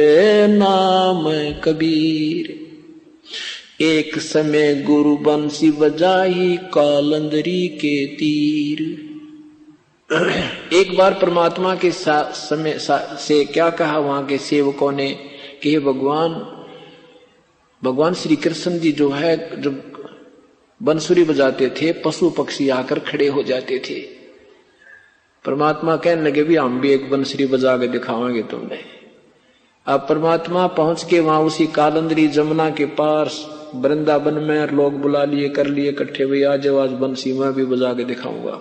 नाम कबीर। एक समय गुरु बंसी बजाई कालंदरी के तीर। एक बार परमात्मा के समय से क्या कहा वहां के सेवकों ने कि भगवान श्री कृष्ण जी जो है, जब बंसुरी बजाते थे पशु पक्षी आकर खड़े हो जाते थे। परमात्मा कहने लगे भी हम भी एक बंसुरी बजा के दिखावेंगे तुमने। अब परमात्मा पहुंच के वहां उसी कालंदरी जमुना के पास वृंदावन में लोग बुला लिए, कर लिए इकट्ठे, भाई आज बंसी मैं भी बजा के दिखाऊंगा।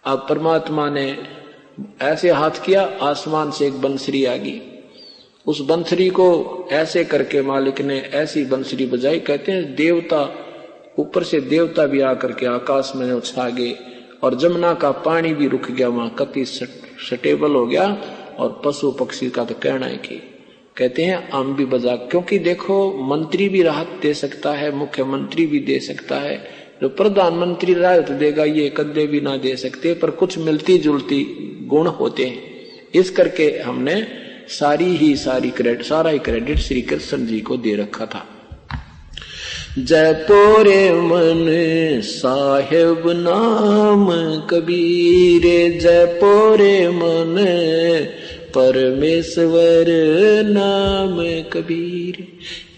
अब परमात्मा ने ऐसे हाथ किया, आसमान से एक बंसरी आ गई। उस बंसरी को ऐसे करके मालिक ने ऐसी बंसरी बजाई, कहते हैं देवता ऊपर से देवता भी आकर के आकाश में उछा गए और जमुना का पानी भी रुक गया, वहां कति स्टेबल हो गया। और पशु पक्षी का तो कहना है कि कहते हैं हम भी बजा, क्योंकि देखो मंत्री भी राहत दे सकता है, मुख्यमंत्री भी दे सकता है, जो प्रधानमंत्री राहत देगा ये कदे भी ना दे सकते, पर कुछ मिलती जुलती गुण होते हैं। इस करके हमने सारा ही क्रेडिट श्री कृष्ण जी को दे रखा था। जय पोरे मन साहेब नाम कबीर, जय पोरे मन परमेश्वर नाम कबीर।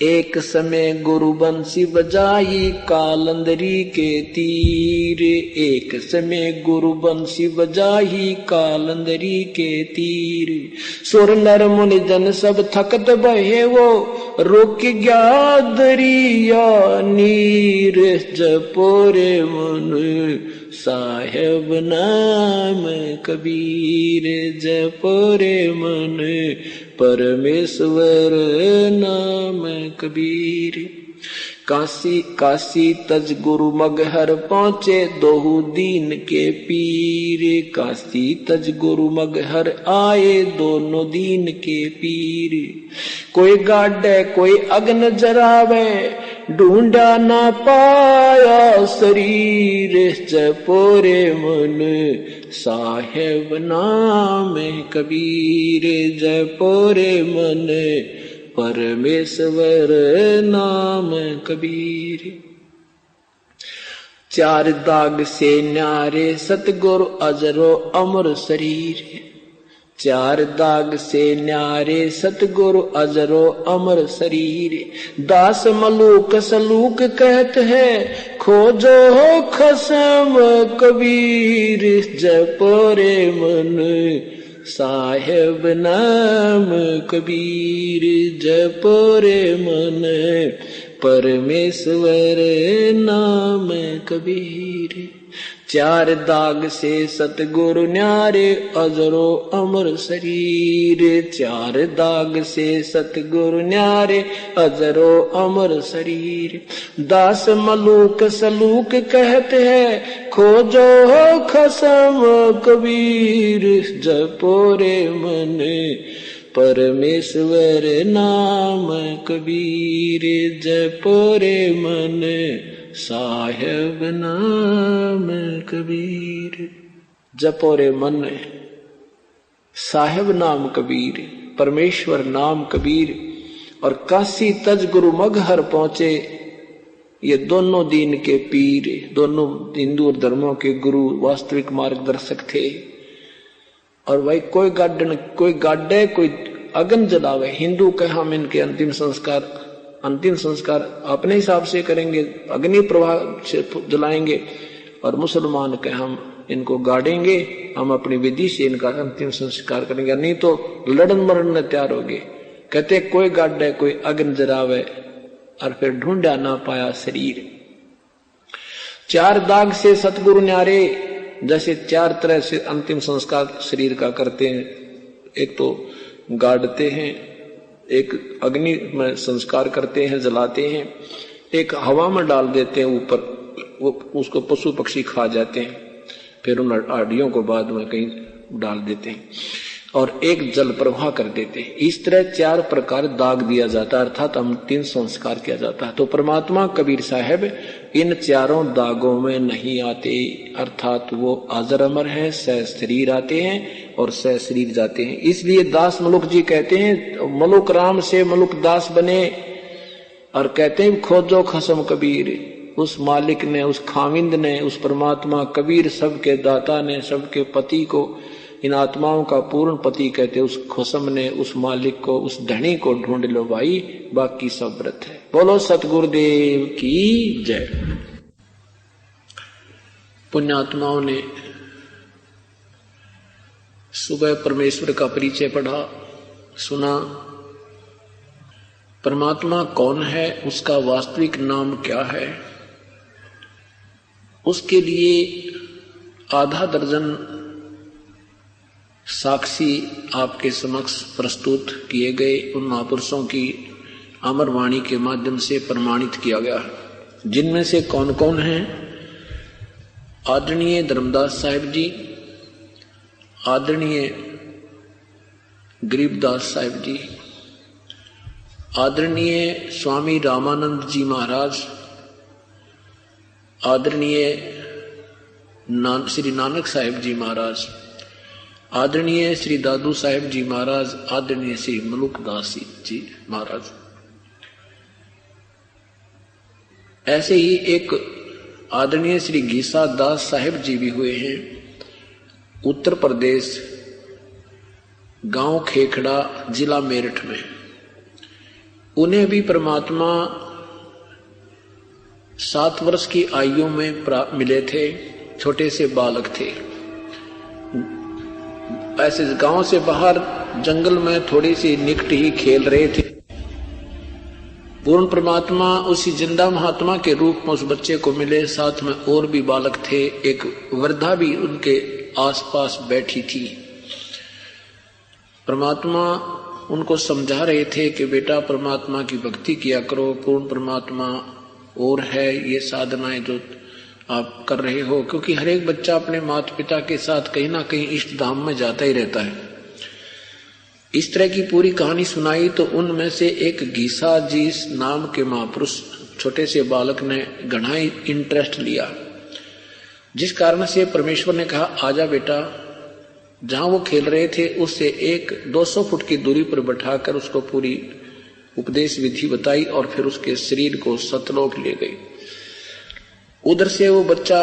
एक समय गुरु बंसी बजाई कालंदरी के तीर, एक समय गुरु बंसी बजाई कालंदरी के तीर। सुर नर मुनि जन सब थकत बहे वो, रोक गया दरिया नीर। जपोरे मन साहेब नाम कबीर, जपोरे मन परमेश्वर नाम कबीर। काशी तज गुरु मगहर पहुंचे दोहु दीन के पीर, काशी तज गुरु मगहर आए दोनों दीन के पीर। कोई गाड़े कोई अग्न जरावे, ढूंढा ना पाया शरीर। जपोरे मन साहेब नाम कबीर, जपोरे मन परमेश्वर नाम कबीर। चार दाग से न्यारे सतगुरु अजरो अमर शरीर, चार दाग से न्यारे सतगुरु अजरो अमर शरीर। दास मलूक सलूक कहत है खोजो हो खसम कबीर। जपोरे मन साहेब नाम कबीर। जपोरे मन परमेश्वर नाम कबीर। चार दाग से सतगुरु न्यारे अजरो अमर शरीर। चार दाग से सतगुरु न्यारे अजरो अमर शरीर। दास मलूक सलूक कहते हैं खोजो हो खसम कबीर। जपोरे मन परमेश्वर नाम कबीर। जपोरे मन साहेब नाम कबीर। जपोरे मन साहेब नाम कबीर, परमेश्वर नाम कबीर। और काशी तज गुरु मगहर पहुंचे, ये दोनों दीन के पीर, दोनों हिंदू और धर्मों के गुरु, वास्तविक मार्गदर्शक थे। और भाई कोई गाड्डे कोई अग्न जलावे। हिंदू कहे हम इनके अंतिम संस्कार अपने हिसाब से करेंगे, अग्नि प्रवाह से जलाएंगे। और मुसलमान कहे हम इनको गाड़ेंगे, हम अपनी विधि से इनका अंतिम संस्कार करेंगे, नहीं तो लड़न मरण तैयार होंगे। कहते कोई गाड्डे कोई अग्नि जलावे, और फिर ढूंढा ना पाया शरीर। चार दाग से सतगुरु न्यारे, जैसे चार तरह से अंतिम संस्कार शरीर का करते हैं। एक तो गाड़ते हैं, एक अग्नि में संस्कार करते हैं, जलाते हैं, एक हवा में डाल देते हैं ऊपर, वो उसको पशु पक्षी खा जाते हैं, फिर उन हड्डियों को बाद में कहीं डाल देते हैं, और एक जल प्रवाह कर देते हैं। इस तरह चार प्रकार दाग दिया जाता है, अर्थात अंतिम संस्कार किया जाता है। तो परमात्मा कबीर साहब इन चारों दागों में नहीं आते, अर्थात वो अजर अमर है, सह शरीर आते हैं और सह शरीर जाते हैं। इसलिए दास मलुक जी कहते हैं मलुक राम से मलुक दास बने, और कहते हैं खोजो खसम कबीर। उस मालिक ने, उस खाविंद ने, उस परमात्मा कबीर सबके दाता ने, सबके पति को, इन आत्माओं का पूर्ण पति कहते, उस खसम ने, उस मालिक को, उस धनी को ढूंढ लो भाई, बाकी सब व्रत है। बोलो सतगुरुदेव की जय। पुण्यात्माओं ने सुबह परमेश्वर का परिचय पढ़ा, सुना। परमात्मा कौन है, उसका वास्तविक नाम क्या है, उसके लिए आधा दर्जन साक्षी आपके समक्ष प्रस्तुत किए गए। उन महापुरुषों की अमर वाणी के माध्यम से प्रमाणित किया गया, जिनमें से कौन कौन हैं? आदरणीय धर्मदास साहिब जी, आदरणीय गरीबदास साहिब जी, आदरणीय स्वामी रामानंद जी महाराज, आदरणीय श्री नानक साहिब जी महाराज, आदरणीय श्री दादू साहिब जी महाराज, आदरणीय श्री मलुकदास जी महाराज। ऐसे ही एक आदरणीय श्री गीसा दास साहिब जी भी हुए हैं, उत्तर प्रदेश, गांव खेखड़ा, जिला मेरठ में। उन्हें भी परमात्मा 7 वर्ष की आयु में मिले थे, छोटे से बालक थे। ऐसे गांव से बाहर जंगल में थोड़ी सी निकट ही खेल रहे थे। पूर्ण परमात्मा उसी जिंदा महात्मा के रूप में उस बच्चे को मिले, साथ में और भी बालक थे, एक वृद्धा भी उनके आसपास बैठी थी। परमात्मा उनको समझा रहे थे कि बेटा परमात्मा की भक्ति किया करो, पूर्ण परमात्मा और है, ये साधनाएं जो आप कर रहे हो। क्योंकि हर एक बच्चा अपने माता पिता के साथ कहीं ना कहीं इष्ट धाम में जाता ही रहता है। इस तरह की पूरी कहानी सुनाई तो उनमें से एक गीसा जी नाम के महापुरुष छोटे से बालक ने घना ही इंटरेस्ट लिया, जिस कारण से परमेश्वर ने कहा आजा बेटा। जहां वो खेल रहे थे उससे 200 फुट की दूरी पर बैठाकर उसको पूरी उपदेश विधि बताई और फिर उसके शरीर को सतलोक ले गई। उधर से वो बच्चा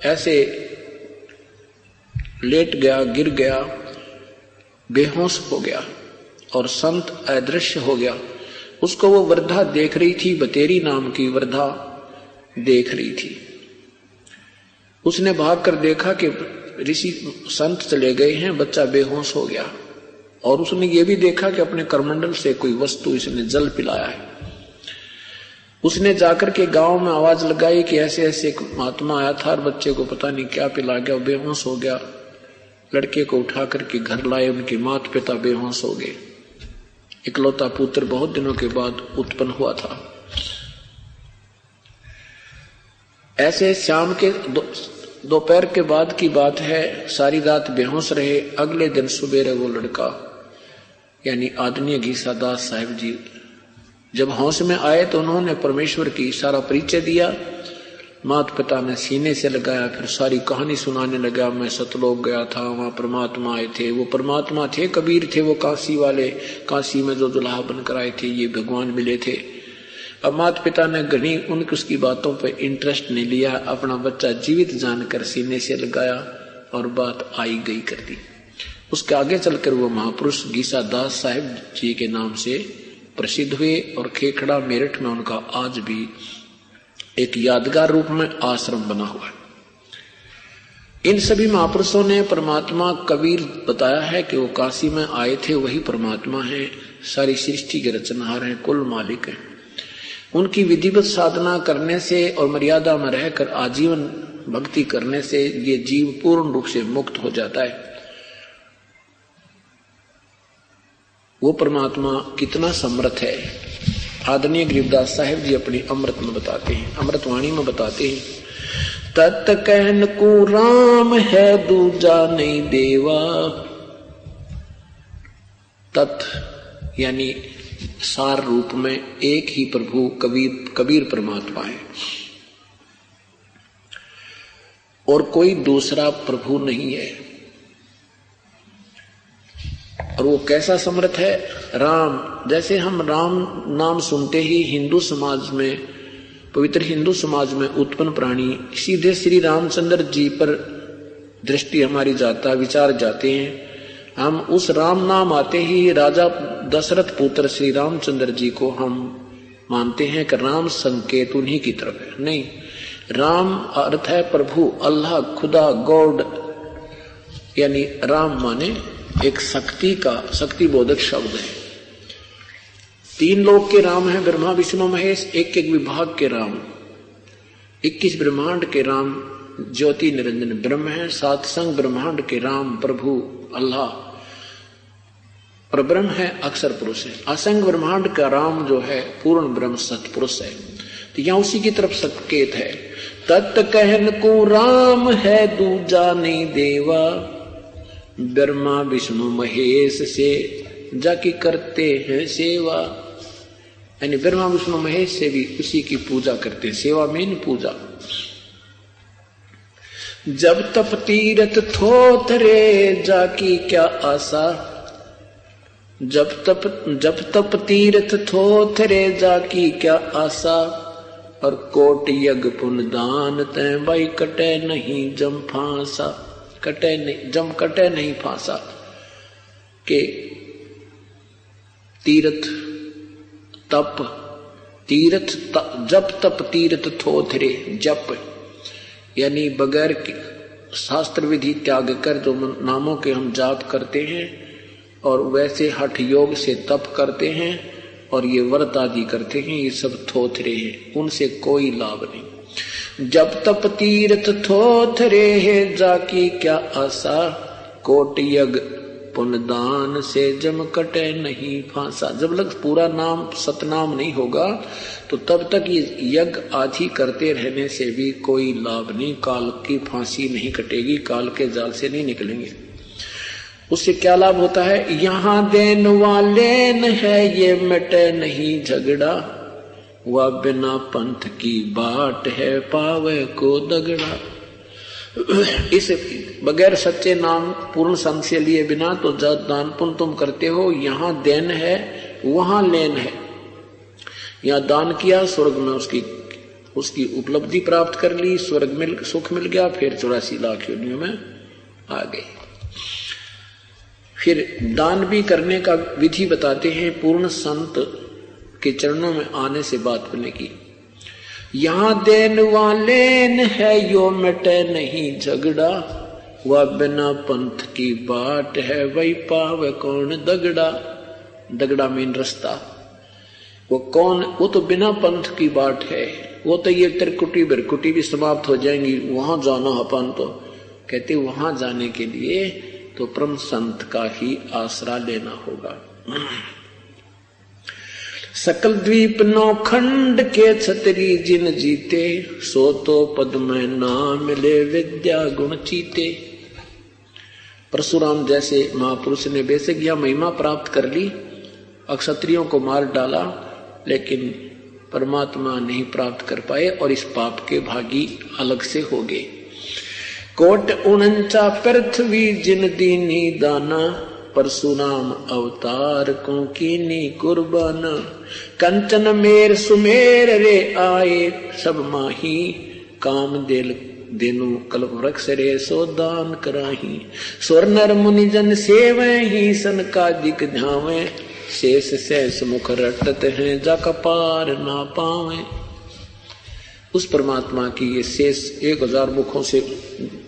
ऐसे लेट गया, गिर गया, बेहोश हो गया और संत अदृश्य हो गया। उसको वो वृद्धा देख रही थी, बतेरी नाम की वृद्धा देख रही थी। उसने भागकर देखा कि ऋषि संत चले गए हैं, बच्चा बेहोश हो गया। और उसने ये भी देखा कि अपने करमंडल से कोई वस्तु इसने जल पिलाया है। उसने जाकर के गांव में आवाज लगाई कि ऐसे ऐसे एक महात्मा आया था और बच्चे को पता नहीं क्या पिला गया, बेहोश हो गया। लड़के को उठा करके घर लाए, उनके माता पिता बेहोश हो गए। इकलौता पुत्र बहुत दिनों के बाद उत्पन्न हुआ था। ऐसे शाम के दोपहर के बाद की बात है, सारी रात बेहोश रहे। अगले दिन सुबह वो लड़का यानी आदरणीय घीसादास साहिब जी जब होश में आए तो उन्होंने परमेश्वर की सारा परिचय दिया। माता पिता ने सीने से लगाया, फिर सारी कहानी सुनाने लगा। मैं सतलोक गया था, वहां परमात्मा आए थे। वो परमात्मा थे, कबीर थे, वो काशी वाले, काशी में जो दुल्हा बनकर आए थे, ये भगवान मिले थे। अब माता पिता ने घनी उनकी उसकी बातों पर इंटरेस्ट नहीं लिया, अपना बच्चा जीवित जानकर सीने से लगाया और बात आई गई कर दी। उसके आगे चलकर वो महापुरुष घीसादास साहिब जी के नाम से प्रसिद्ध हुए और खेखड़ा मेरठ में उनका आज भी एक यादगार रूप में आश्रम बना हुआ है। इन सभी महापुरुषों ने परमात्मा कबीर बताया है कि वो काशी में आए थे, वही परमात्मा है, सारी सृष्टि के रचनहार हैं, कुल मालिक हैं। उनकी विधिवत साधना करने से और मर्यादा में रहकर आजीवन भक्ति करने से ये जीव पूर्ण रूप से मुक्त हो जाता है। वो परमात्मा कितना समर्थ है, आदरणीय गरीबदास साहिब जी अपनी अमृत में बताते हैं, अमृतवाणी में बताते हैं। तत् कहन को राम है दूजा नहीं देवा। तत् यानी सार रूप में एक ही प्रभु कबीर परमात्मा है और कोई दूसरा प्रभु नहीं है। और वो कैसा समर्थ है? राम, जैसे हम राम नाम सुनते ही हिंदू समाज में, पवित्र हिंदू समाज में उत्पन्न प्राणी सीधे श्री रामचंद्र जी पर दृष्टि हमारी जाता, विचार जाते हैं। हम उस राम नाम आते ही राजा दशरथ पुत्र श्री रामचंद्र जी को हम मानते हैं कि राम संकेत उन्हीं की तरफ है। नहीं, राम अर्थ है प्रभु, अल्लाह, खुदा, गॉड। यानी राम माने एक शक्ति का, शक्ति बोधक शब्द है। तीन लोक के राम हैं, ब्रह्मा विष्णु महेश, एक एक विभाग के राम, 21 ब्रह्मांड के राम ज्योति निरंजन ब्रह्म है। सात संग ब्रह्मांड के राम प्रभु अल्लाह और ब्रह्म है, अक्षर पुरुष है। असंग ब्रह्मांड का राम जो है पूर्ण ब्रह्म सतपुरुष है। तो यहां उसी की तरफ संकेत है। तत् कहन को राम है दूजा नहीं देवा, ब्रह्मा विष्णु महेश से जाकी करते हैं सेवा। यानी ब्रह्मा विष्णु महेश से भी उसी की पूजा करते हैं, सेवा मेन पूजा। जब तप तीरथ थोथरे जाकी क्या आशा, जब तप तीरथ थोथरे जाकी क्या आशा, और कोट यज्ञ पुण्य दान तय भाई कटे नहीं जम फांसा, कटे नहीं जम कटे नहीं फांसा। के तीर्थ तप तीर्थ जप तप तीर्थ थोथरे, जप यानी बगैर शास्त्र विधि त्याग कर जो नामों के हम जाप करते हैं और वैसे हठ योग से तप करते हैं और ये व्रत आदि करते हैं, ये सब थोथरे हैं, उनसे कोई लाभ नहीं। जब तप तीर्थ थोथरे है जाकी क्या आशा, कोट यज्ञ पुण्य दान से जम कटे नहीं फांसा। जब लग पूरा नाम सतनाम नहीं होगा तो तब तक ये यज्ञ आदि करते रहने से भी कोई लाभ नहीं, काल की फांसी नहीं कटेगी, काल के जाल से नहीं निकलेंगे। उससे क्या लाभ होता है? यहाँ देन वाले न है ये मिटे नहीं झगड़ा, वह बिना पंथ की बाट है पावे को दगड़ा। इस बगैर सच्चे नाम पूर्ण संग से लिए बिना तो जब दान पुण्य तुम करते हो, यहाँ देन है वहां लेन है। यहाँ दान किया, स्वर्ग में उसकी उपलब्धि प्राप्त कर ली, स्वर्ग में सुख मिल गया, फिर 84 लाख योनियों में आ गए। फिर दान भी करने का विधि बताते हैं पूर्ण संत के चरणों में आने से बात करने की। यहां देन वाले है यो मिटे नहीं झगड़ा, वह बिना पंथ की बाट है वही पावे कौन दगड़ा। दगड़ा मीन रास्ता, वो कौन, वो तो बिना पंथ की बाट है, वो तो ये त्रिकुटी बिरकुटी भी समाप्त हो जाएंगी, वहां जाना अपन तो कहते वहां जाने के लिए तो परम संत का ही आसरा लेना होगा। सकल द्वीप नौखंड के छतरी जिन जीते, सो तो पद में नाम मिले विद्या गुण चीते। परशुराम जैसे महापुरुष ने बेशक यह महिमा प्राप्त कर ली, अक्षत्रियों को मार डाला, लेकिन परमात्मा नहीं प्राप्त कर पाए और इस पाप के भागी अलग से हो गए। कोट 49 पृथ्वी जिन दीनी दाना, परशुराम अवतार को कीनी कुर्बाना। कंचन मेर सुमेर रे आए, सब माही काम दिल दिनु कल्प वृक्ष रे सो दान कराही। स्वर नर मुनि जन सेवे ही सनकादिक ध्यावे, शेष शेष मुख रटत हैं जाका पार ना पावे। उस परमात्मा की ये शेष 1000 मुखों से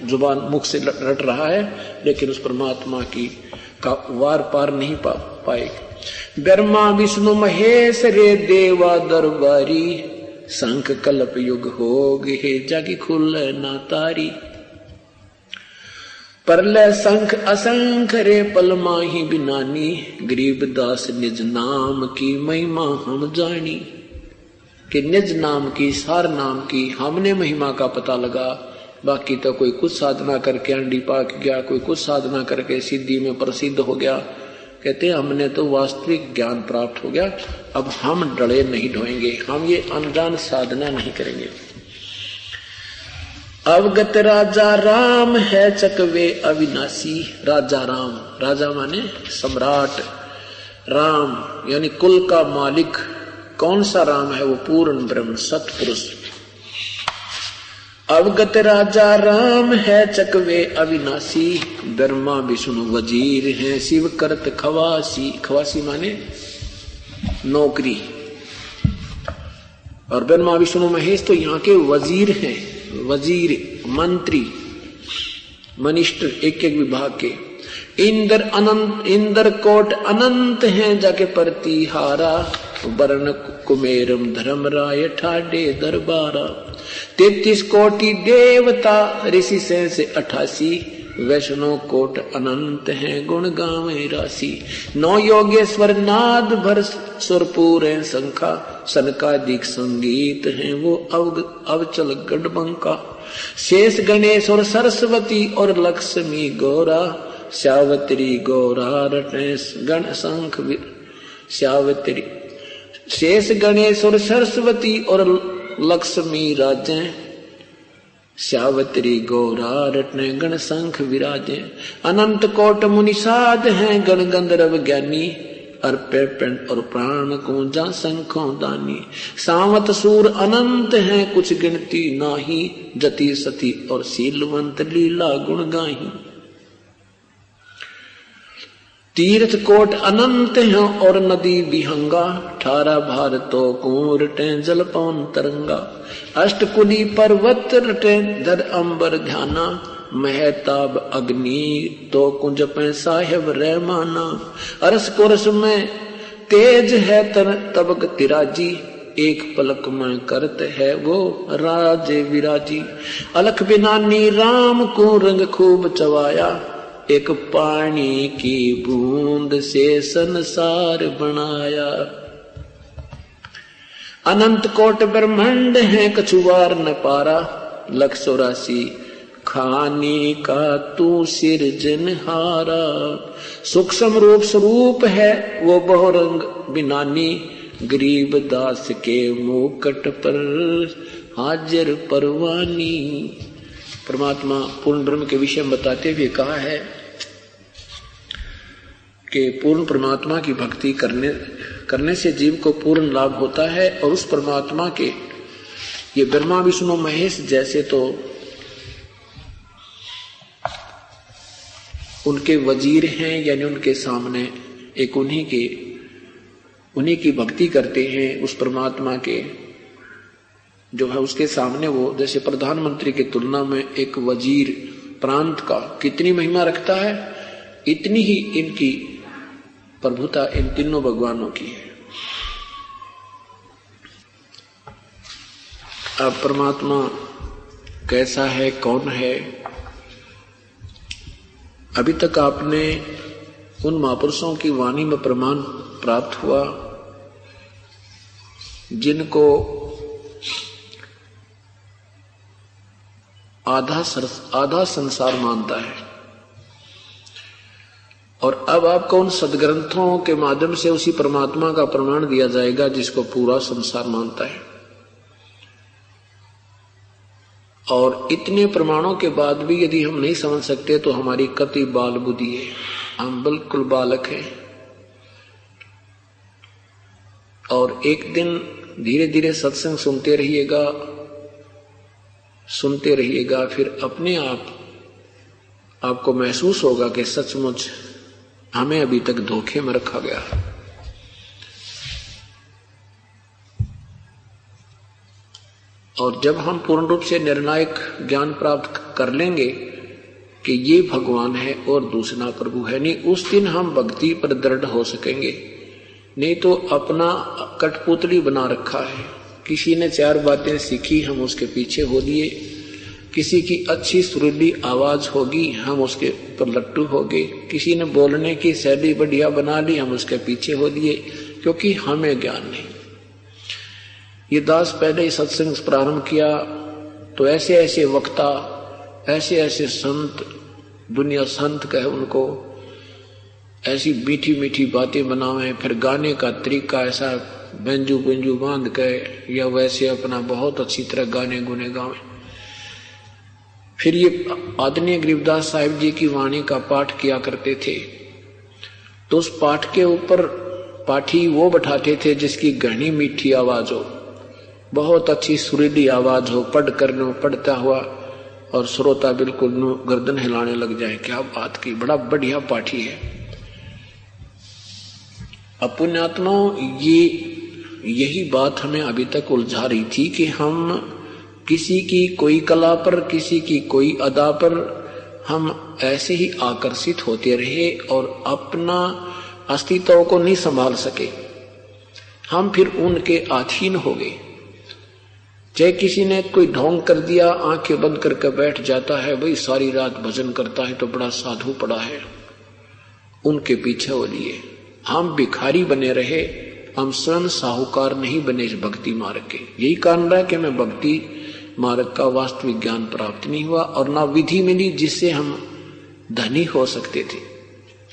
जुबान मुख से रट रहा है, लेकिन उस परमात्मा की का वार पार नहीं पाए। ब्रह्मा विष्णु महेश रे देवा दरबारी, शंख कल्प युग हो गए जागी खुल ना तारी। परलय शंख असंख रे पल माही बिनानी, गरीब दास निज नाम की महिमा हम जानी। कि निज नाम की, सार नाम की हमने महिमा का पता लगा, बाकी तो कोई कुछ साधना करके अंडी पाक गया, कोई कुछ साधना करके सिद्धि में प्रसिद्ध हो गया। कहते हमने तो वास्तविक ज्ञान प्राप्त हो गया, अब हम डरे नहीं ढोएंगे, हम ये अनजान साधना नहीं करेंगे। अवगत राजा राम है चकवे अविनाशी। राजा राम, राजा माने सम्राट, राम यानी कुल का मालिक। कौन सा राम है? वो पूर्ण ब्रह्म सतपुरुष। अवगत राजा राम है चकवे अविनाशी, ब्रह्मा विष्णु वजीर हैं शिव करत खवासी। खवासी माने नौकरी, और ब्रह्मा विष्णु महेश तो यहाँ के वजीर हैं, वजीर मंत्री मिनिस्टर एक एक विभाग के। इंद्र अनंत, इंद्र कोट अनंत हैं जाके प्रतिहारा, वर्ण कुमेरम धर्म राय ठाडे दरबारा। 33 कोटि देवता ऋषि से 88, वैष्णव कोट अनंत हैं गुण गावे राशि। 9 योगेश्वर नाद भर सुरपुर हैं शंखा, सनकादिक संगीत हैं वो अवचल गढ़बंका। शेष गणेश और सरस्वती और लक्ष्मी गौरा, श्यावत्री गौरा रटे गण शंख श्यावत्री। शेष गणेश और सरस्वती और लक्ष्मी राजे, श्यावत्री गौरा रटने गण शंख विराजे। अनंत कोट मुनिषाद हैं गण गंधर्व ज्ञानी, अर्पे पिंड और प्राण को जा शंखों दानी। सावत सूर अनंत हैं कुछ गिनती नाही, जति सती और शीलवंत लीला गुण गाही। तीर्थ कोट अनंत हैं और नदी विहंगा, 18 भारतों को रटे जल पवन तरंगा। अष्टकुली पर्वत रटे धर अंबर ध्याना, महताब अग्नि तो कुंज पे साहेब रहमाना। अरस कोरस में तेज है तबक तिराजी, एक पलक में करत है वो राजे विराजी। अलख बिनानी राम को रंग खूब चवाया, एक पानी की बूंद से संसार बनाया। अनंत कोट ब्रह्मांड है कछुआर न पारा, 184 खानी का तू सिरजनहारा। सूक्ष्म रूप स्वरूप है वो बहुरंग बिनानी, गरीब दास के मुकट पर हाजिर परवानी। परमात्मा पूर्ण ब्रह्म के विषय में बताते हुए कहा है कि पूर्ण परमात्मा की भक्ति करने से जीव को पूर्ण लाभ होता है, और उस परमात्मा के ये ब्रह्मा विष्णु महेश जैसे तो उनके वजीर हैं, यानी उनके सामने एक उन्हीं की भक्ति करते हैं, उस परमात्मा के जो है उसके सामने वो जैसे प्रधानमंत्री की तुलना में एक वजीर प्रांत का कितनी महिमा रखता है, इतनी ही इनकी प्रभुता इन तीनों भगवानों की है। अब परमात्मा कैसा है, कौन है, अभी तक आपने उन महापुरुषों की वाणी में प्रमाण प्राप्त हुआ जिनको आधा संसार मानता है, और अब आपको उन सदग्रंथों के माध्यम से उसी परमात्मा का प्रमाण दिया जाएगा जिसको पूरा संसार मानता है। और इतने प्रमाणों के बाद भी यदि हम नहीं समझ सकते तो हमारी कति बाल बुद्धि है, हम बिल्कुल बालक हैं। और एक दिन धीरे धीरे सत्संग सुनते रहिएगा, फिर अपने आप आपको महसूस होगा कि सचमुच हमें अभी तक धोखे में रखा गया। और जब हम पूर्ण रूप से निर्णायक ज्ञान प्राप्त कर लेंगे कि ये भगवान है और दूसरा प्रभु है, नहीं, उस दिन हम भक्ति पर दृढ़ हो सकेंगे। नहीं तो अपना कठपुतली बना रखा है, किसी ने 4 बातें सीखी, हम उसके पीछे हो लिए, किसी की अच्छी सुरीली आवाज होगी, हम उसके पर लट्टू हो गए, किसी ने बोलने की शैली बढ़िया बना ली, हम उसके पीछे हो लिए, क्योंकि हमें ज्ञान नहीं। ये दास पहले ही सत्संग प्रारंभ किया तो ऐसे ऐसे वक्ता, ऐसे ऐसे संत, दुनिया संत कहे उनको, ऐसी मीठी मीठी बातें बनावे, फिर गाने का तरीका ऐसा बेंजू बेंजू बांध के या वैसे अपना बहुत अच्छी तरह गाने गुने गावे। फिर ये आदरणीय गरीबदास साहिब जी की वाणी का पाठ किया करते थे, तो उस पाठ के ऊपर पाठी वो बैठाते थे जिसकी घनी मीठी आवाज हो, बहुत अच्छी सुरीली आवाज हो, पढ़ता हुआ और श्रोता बिल्कुल गर्दन हिलाने लग जाए, क्या बात की, बड़ा बढ़िया पाठी है। अब पुण्यात्माओं, यही बात हमें अभी तक उलझा रही थी कि हम किसी की कोई कला पर, किसी की कोई अदा पर हम ऐसे ही आकर्षित होते रहे और अपना अस्तित्व को नहीं संभाल सके, हम फिर उनके अधीन हो गए। चाहे किसी ने कोई ढोंग कर दिया, आंखें बंद करके बैठ जाता है, भाई सारी रात भजन करता है तो बड़ा साधु पड़ा है, उनके पीछे हो लिए। हम भिखारी बने रहे, हम स्वयं साहूकार नहीं बने इस भक्ति मार्ग के। यही कारण रहा कि हमें भक्ति मार्ग का वास्तविक ज्ञान प्राप्त नहीं हुआ और ना विधि मिली जिससे हम धनी हो सकते थे,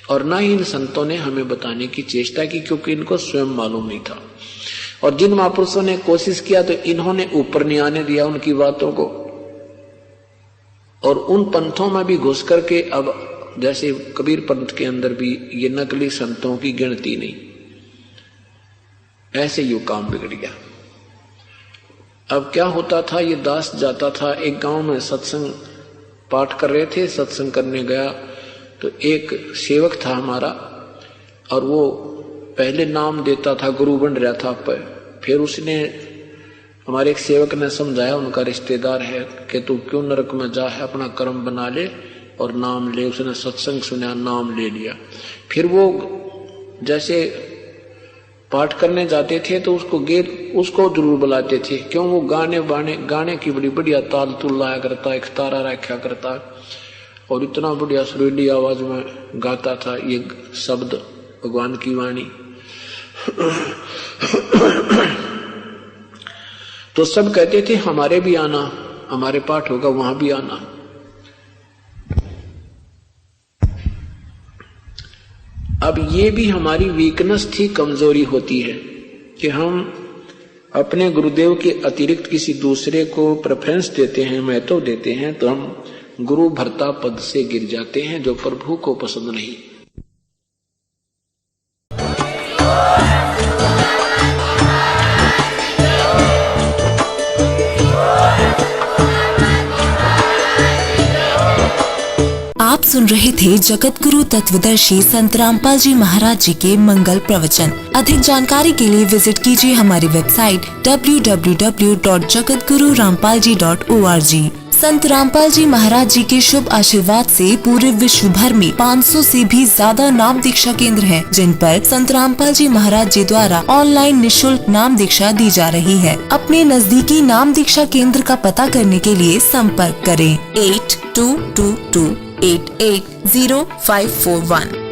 और ना ही इन संतों ने हमें बताने की चेष्टा की, क्योंकि इनको स्वयं मालूम नहीं था। और जिन महापुरुषों ने कोशिश किया तो इन्होंने ऊपर नहीं आने दिया उनकी बातों को, और उन पंथों में भी घुस करके अब जैसे कबीर पंथ के अंदर भी ये नकली संतों की गिनती नहीं, ऐसे यू काम बिगड़ गया। अब क्या होता था, ये दास जाता था एक गांव में, सत्संग पाठ कर रहे थे, सत्संग करने गया तो एक सेवक था हमारा, और वो पहले नाम देता था, गुरु बन रहा था, फिर उसने हमारे एक सेवक ने समझाया, उनका रिश्तेदार है, कि तू क्यों नरक में जा है, अपना कर्म बना ले और नाम ले। उसने सत्संग सुना, नाम ले लिया। फिर वो जैसे पाठ करने जाते थे तो उसको जरूर बुलाते थे, क्यों, वो गाने की बड़ी बढ़िया ताल तुल लाया करता, एक तारा रखा करता और इतना बढ़िया सुरीली आवाज में गाता था ये शब्द भगवान की वाणी। तो सब कहते थे हमारे भी आना, हमारे पाठ होगा वहां भी आना। अब ये भी हमारी वीकनेस थी, कमजोरी होती है कि हम अपने गुरुदेव के अतिरिक्त किसी दूसरे को प्रेफरेंस देते हैं, महत्व देते हैं, तो हम गुरु भर्ता पद से गिर जाते हैं, जो प्रभु को पसंद नहीं। आप सुन रहे थे जगत गुरु तत्वदर्शी संत रामपाल जी महाराज जी के मंगल प्रवचन। अधिक जानकारी के लिए विजिट कीजिए हमारी वेबसाइट www.jagatgururampalji.org। संत रामपाल जी महाराज जी के शुभ आशीर्वाद से पूरे विश्व भर में 500 से भी ज्यादा नाम दीक्षा केंद्र हैं, जिन पर संत रामपाल जी महाराज जी द्वारा ऑनलाइन निशुल्क नाम दीक्षा दी जा रही है। अपने नजदीकी नाम दीक्षा केंद्र का पता करने के लिए संपर्क करें 8222880541।